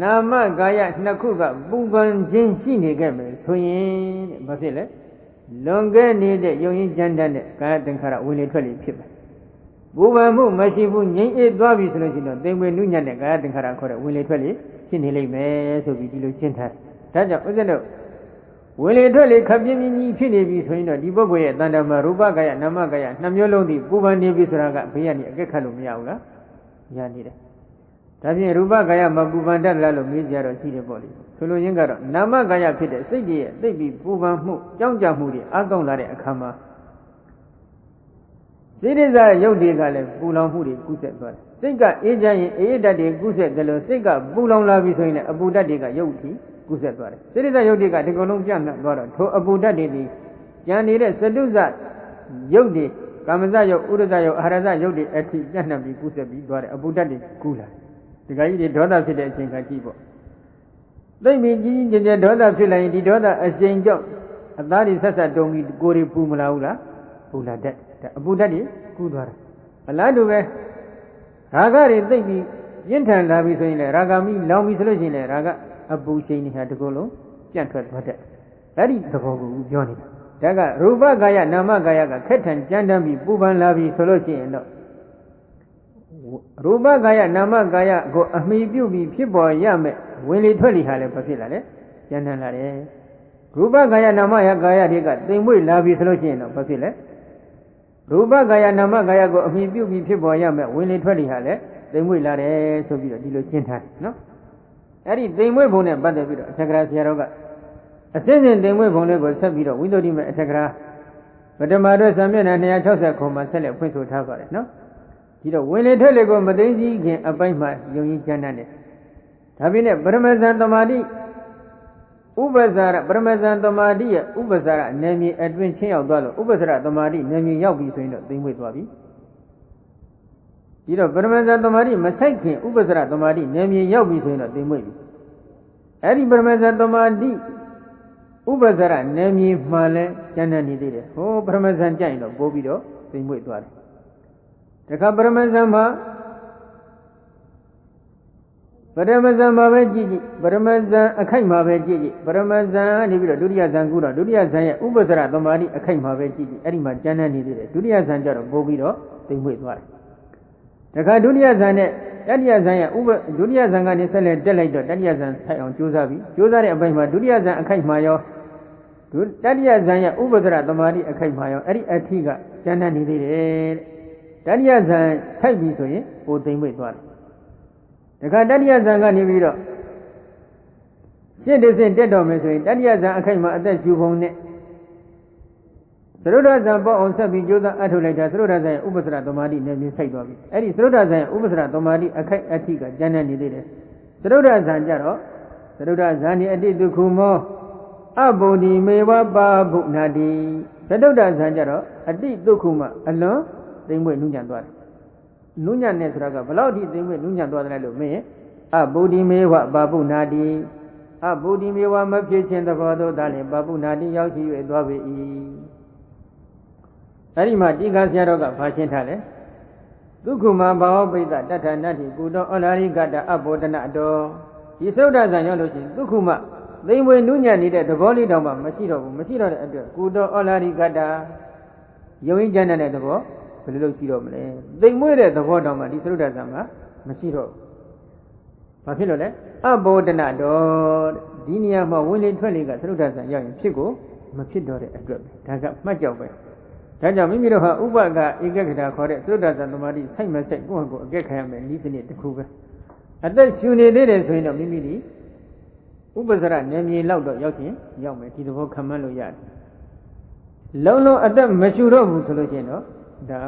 နာမကာယနှစ်ခုကပူပန်ခြင်းရှိနေခဲ့မယ်ဆိုရင်တဲ့ဘာဖြစ်လဲလွန်ကဲနေတဲ့ယုံရင်ကြမ်းတမ်းတဲ့ကာယသင်္ခါရဝင်လေထွက်လေဖြစ်မယ်ပူပန်မှုမရှိဘူးငြိမ်းအေးသွားပြီဆိုလို့ရှိရင်တော့သိမ်မွေနုညံ့တဲ့ကာယသင်္ခါရခေါ်တဲ့ဝင်လေထွက်လေဖြစ်နေလိမ့်မယ်ဆိုပြီးဒီလိုရှင်းထားတယ်ဒါကြောင့်ဥစ္စာတို့ဝင်လေထွက်လေခပ်ပြင်းပြင်းကြီးဖြစ်နေပြီဆိုရင်တော့ဒီပုဂ္ဂိုလ်ရဲ့တဏ္ဍာမှာရူပကာယနာမကာယနှစ်မျိုးလုံးဒီပူပန်နေပြီဆိုတာကဘေးကနေအကက်ခတ်လို့မရဘူးလားရနေတယ်ဒါဖြင့်ရူပကာယမှာပူပန်တတ်လားလို့မေးကြတော့ရှိတယ်ပေါ့လေဆိုလိုရင်းကတော့နာမကာယဖြစ်တဲ့စိတ်ကြီးရဲ့သိပြီးပူပန်မှုကြောင်းကြမှုတွေအကောင်းလာတဲ့အခါမှာစိတ္တဇရုပ်တွေကလည်းပူလောင်မှုတွေကုဆက်သွားတယ်စိတ်ကအေးချမ်းရင်အေးဓာတ်တွေကုဆက်တယ်လို့စိတ်ကပူလောင်လာပြီဆိုရင်လည်းအပူဓာတ်တွေကရုပ်ထိကုဆက်သွားတယ်စိတ္တဇရုပ်တွေကဒီကုလုံးပြန့်နှံ့သွားတော့ထိုအပူဓာတ်တွေဒီကြံနေတဲ့စတုဇရုပ်တွေကာမဇရုပ်ဥဒဇရုပ်အာရဇရုပ်တွေအထိပြန့်နှံ့ပြီးကုဆက်ပြီးသွားတယ်အပူဓာတ်တွေကူးလာတယ်ဒီကကြီးတွေဒေါသဖြစ်တဲ့အချိန်ကကြည့်ပေါ့သိပြီကြီးကြီးကျယ်ကျယ်ဒေါသဖြစ်လိုက်ရင်ဒီဒေါသအရှိန်ကြောင့်အသားတွေဆက်ဆက်တုံပြီးကိုယ်တွေပူမလာဘူးလားပူလာတဲ့အပူဓာတ်တွေကူးသွားတယ်အလားတူပဲရာဂတွေသိပြီးပြင်းထန်လာပြီဆိုရင်လည်းရာဂမိလောင်ပြီဆိုလို့ရှိရင်လည်းရာဂအပူရှိန်တွေဟာဒီကုလုံးပြန့်ထွက်သွားတဲ့အဲ့ဒီသဘောကိုပြောနေတာဒါကရူပကာယနာမကာယကခက်ထန်ကြမ်းတမ်းပြီးပူပန်လာပြီဆိုလို့ရှိရင်တော့ရူပကာယနာမကာယကိုအမိပြုပြီးဖြစ်ပေါ်ရမယ်ဝင်လေထွက်လေဟာလည်းဘာဖြစ်လာလဲကြမ်းတမ်းလာတယ်ရူပကာယနာမကာယတွေကတိမ်မွေ့လာပြီဆိုလို့ရှိရင်တော့ဘာဖြစ်လဲရူပကာယနာမကာယကိုအမိပြုပြီးဖြစ်ပေါ်ရမယ်ဝင်လေထွက်လေဟာလည်းတိမ်မွေ့လာတယ်ဆိုပြီးတော့ဒီလိုရှင်းထားတယ်နော်အဲ့ဒီတိမ်မွေ့ပုံနဲ့ပတ်သက်ပြီးတော့အထက်ကရာဆရာတော်ကအစင်းစင်တိမ်မွေ့ပုံလေးကိုဆက်ပြီးတော့ဝိသုဒ္ဓိမေအထက်ကရာ ထမတော့စာမျက်နှာ260ခုမှာဆက်လက်ဖွင့်ဆိုထားပါတယ်နော်ဒီတော့ဝင်လေထွက်လေကိုမသိသိခင်အပိုင်းမှာယုံကြည်ကြမ်းတဲ့ဒါပြင်းနဲ့ပရမဇန်သမာဓိဥပ္ပဇာရပရမဇန်သမာဓိရဲ့ဥပ္ပဇာရနယ်မြေအတွင်းချင်းရောက်သွားလို့ဥပ္ပဇာရသမာဓိနယ်မြေရောက်ပြီဆိုရင်တော့သိမ့်ဝေ့သွားပြီဒီတော့ပရမဇန်သမာဓိမဆိုင်ခင်ဥပ္ပဇာရသမာဓိနယ်မြေရောက်ပြီဆိုရင်တော့သိမ့်ဝေ့ပြီအဲ့ဒီပရမဇန်သမာဓိဥပ္ပဇာရနယ်မြေမှလည်းကျန်တဲ့နေသေးတယ်ဟိုပရမဇန်ကြိုက်ရင်တော့ပိုးပြီးတော့သိမ့်ဝေ့သွားတယ်တခါပရမဇန်မှာပရမဇန်မှာပဲကြည့်ကြည့်ပရမဇန်အခိုက်မှာပဲကြည့်ကြည့်ပရမဇန်ကနေပြီးတော့ဒုတိယဇန်ကူတော့ဒုတိယဇန်ရဲ့ဥပ္ပဇ္ဇရသမာဓိအခိုက်မှာပဲကြည့်ကြည့်အဲ့ဒီမှာကျမ်းနေနေသေးတယ်ဒုတိယဇန်ကျတော့ပို့ပြီးတော့သိမ့်မွေ့သွားတယ်တခါဒုတိယဇန်နဲ့တတိယဇန်ရဲ့ဒုတိယဇန်ကနေဆက်လက်တက်လိုက်တော့တတိယဇန်ဆိုင်အောင်ကြိုးစားပြီးကြိုးစားတဲ့အပိုင်းမှာဒုတိယဇန်အခိုက်မှာရောတတိယဇန်ရဲ့ဥပ္ပဇ္ဇရသမာဓိအခိုက်မှာရောအဲ့ဒီအထိကကျမ်းနေသေးတယ်တတိယဇန်ဆိုင်ပြီဆိုရင်ပိုသိမ့်မွေ့သွားတယ်တခါတတိယဇန်ကနေပြီးတော့ရှင်းတစ်စင်းတက်တော်မယ်ဆိုရင်တတိယဇန်အခိုက်မှာအသက်ရှူပုံနဲ့သရုဒ္ဓဇန်ပေါ့အောင်ဆက်ပြီးကြိုးစားအထုတ်လိုက်တာသရုဒ္ဓဇန်ရဲ့ဥပ္ပစရသမာဓိနဲ့မြင်ဆိုင်သွားပြီအဲ့ဒီသရုဒ္ဓဇန်ရဲ့ဥပ္ပစရသမာဓိအခိုက်အထိကကျမ်းနေသေးတယ်သရုဒ္ဓဇန်ကြတော့သရုဒ္ဓဇန်ဒီအတိတုခုမောအဘုံဒီမေဝပါဘုနာတိသရုဒ္ဓဇန်ကြတော့အတိတုခုမအလွန်သိမ့်မွေ့နုညံ့သွားတယ်နုညံ့နေဆိုတာကဘလောက်ထိသိမ့်မွေ့နုညံ့သွားတယ်လို့မင်းအဘုဒ္ဓိမေဝပါပုနာတိအဘုဒ္ဓိမေဝမဖြစ်ခြင်းသဘောသို့သာလျှင်ပါပုနာတိရောက်ရှိ၍သွားပေ၏အဲ့ဒီမှာတိကားဆရာတော်ကဘာရှင်းထားလဲဒုက္ခမဘာဝပိဋကတထနတ္တိကုတောဩလာရိကတအဘောဒနာတော်ဒီသုဒ္ဓဇံရောက်လို့ရှိရင်ဒုက္ခမသိမ့်မွေနုညံ့နေတဲ့သဘောလေးတောင်မှမရှိတော့ဘူးမရှိတော့တဲ့အတွက်ကုတောဩလာရိကတယုံရင်ကျမ်းတဲ့သဘောဘယ်လိုလုပ်ရှိတော့မလဲသိမ့်မွေတဲ့သဘောတောင်မှဒီသုဒ္ဓဇံမှာမရှိတော့ဘာဖြစ်လို့လဲအဘောဒနာတော်ဒီနေရာမှာဝင်လေထွက်လေကသုဒ္ဓဇံရောက်ရင်ဖြစ်ကိုမဖြစ်တော့တဲ့အတွက်ဒါကမှတ်ကြောက်ပဲဒါကြောင့်မိမိတို့ဟာဥပကဧကဂတာခေါ်တဲ့သုဒ္ဓဇံသမာဓိစိုက်မစိုက်ကိုယ့်ဟာကိုယ်အကဲခံရမယ်ဤစနစ်တစ်ခုပဲအသက်ရှူနေသေးတယ်ဆိုရင်တော့မိမိဒီဥပ္ပဇ္ဇရနယ်မြေလောက်တော့ရောက်ရင်ရောက်မယ်ဒီသဘောခံမှန်းလို့ရတယ်လုံးလုံးအသက်မရှူတော့ဘူးဆိုလို့ရှိရင်တော့ဒါ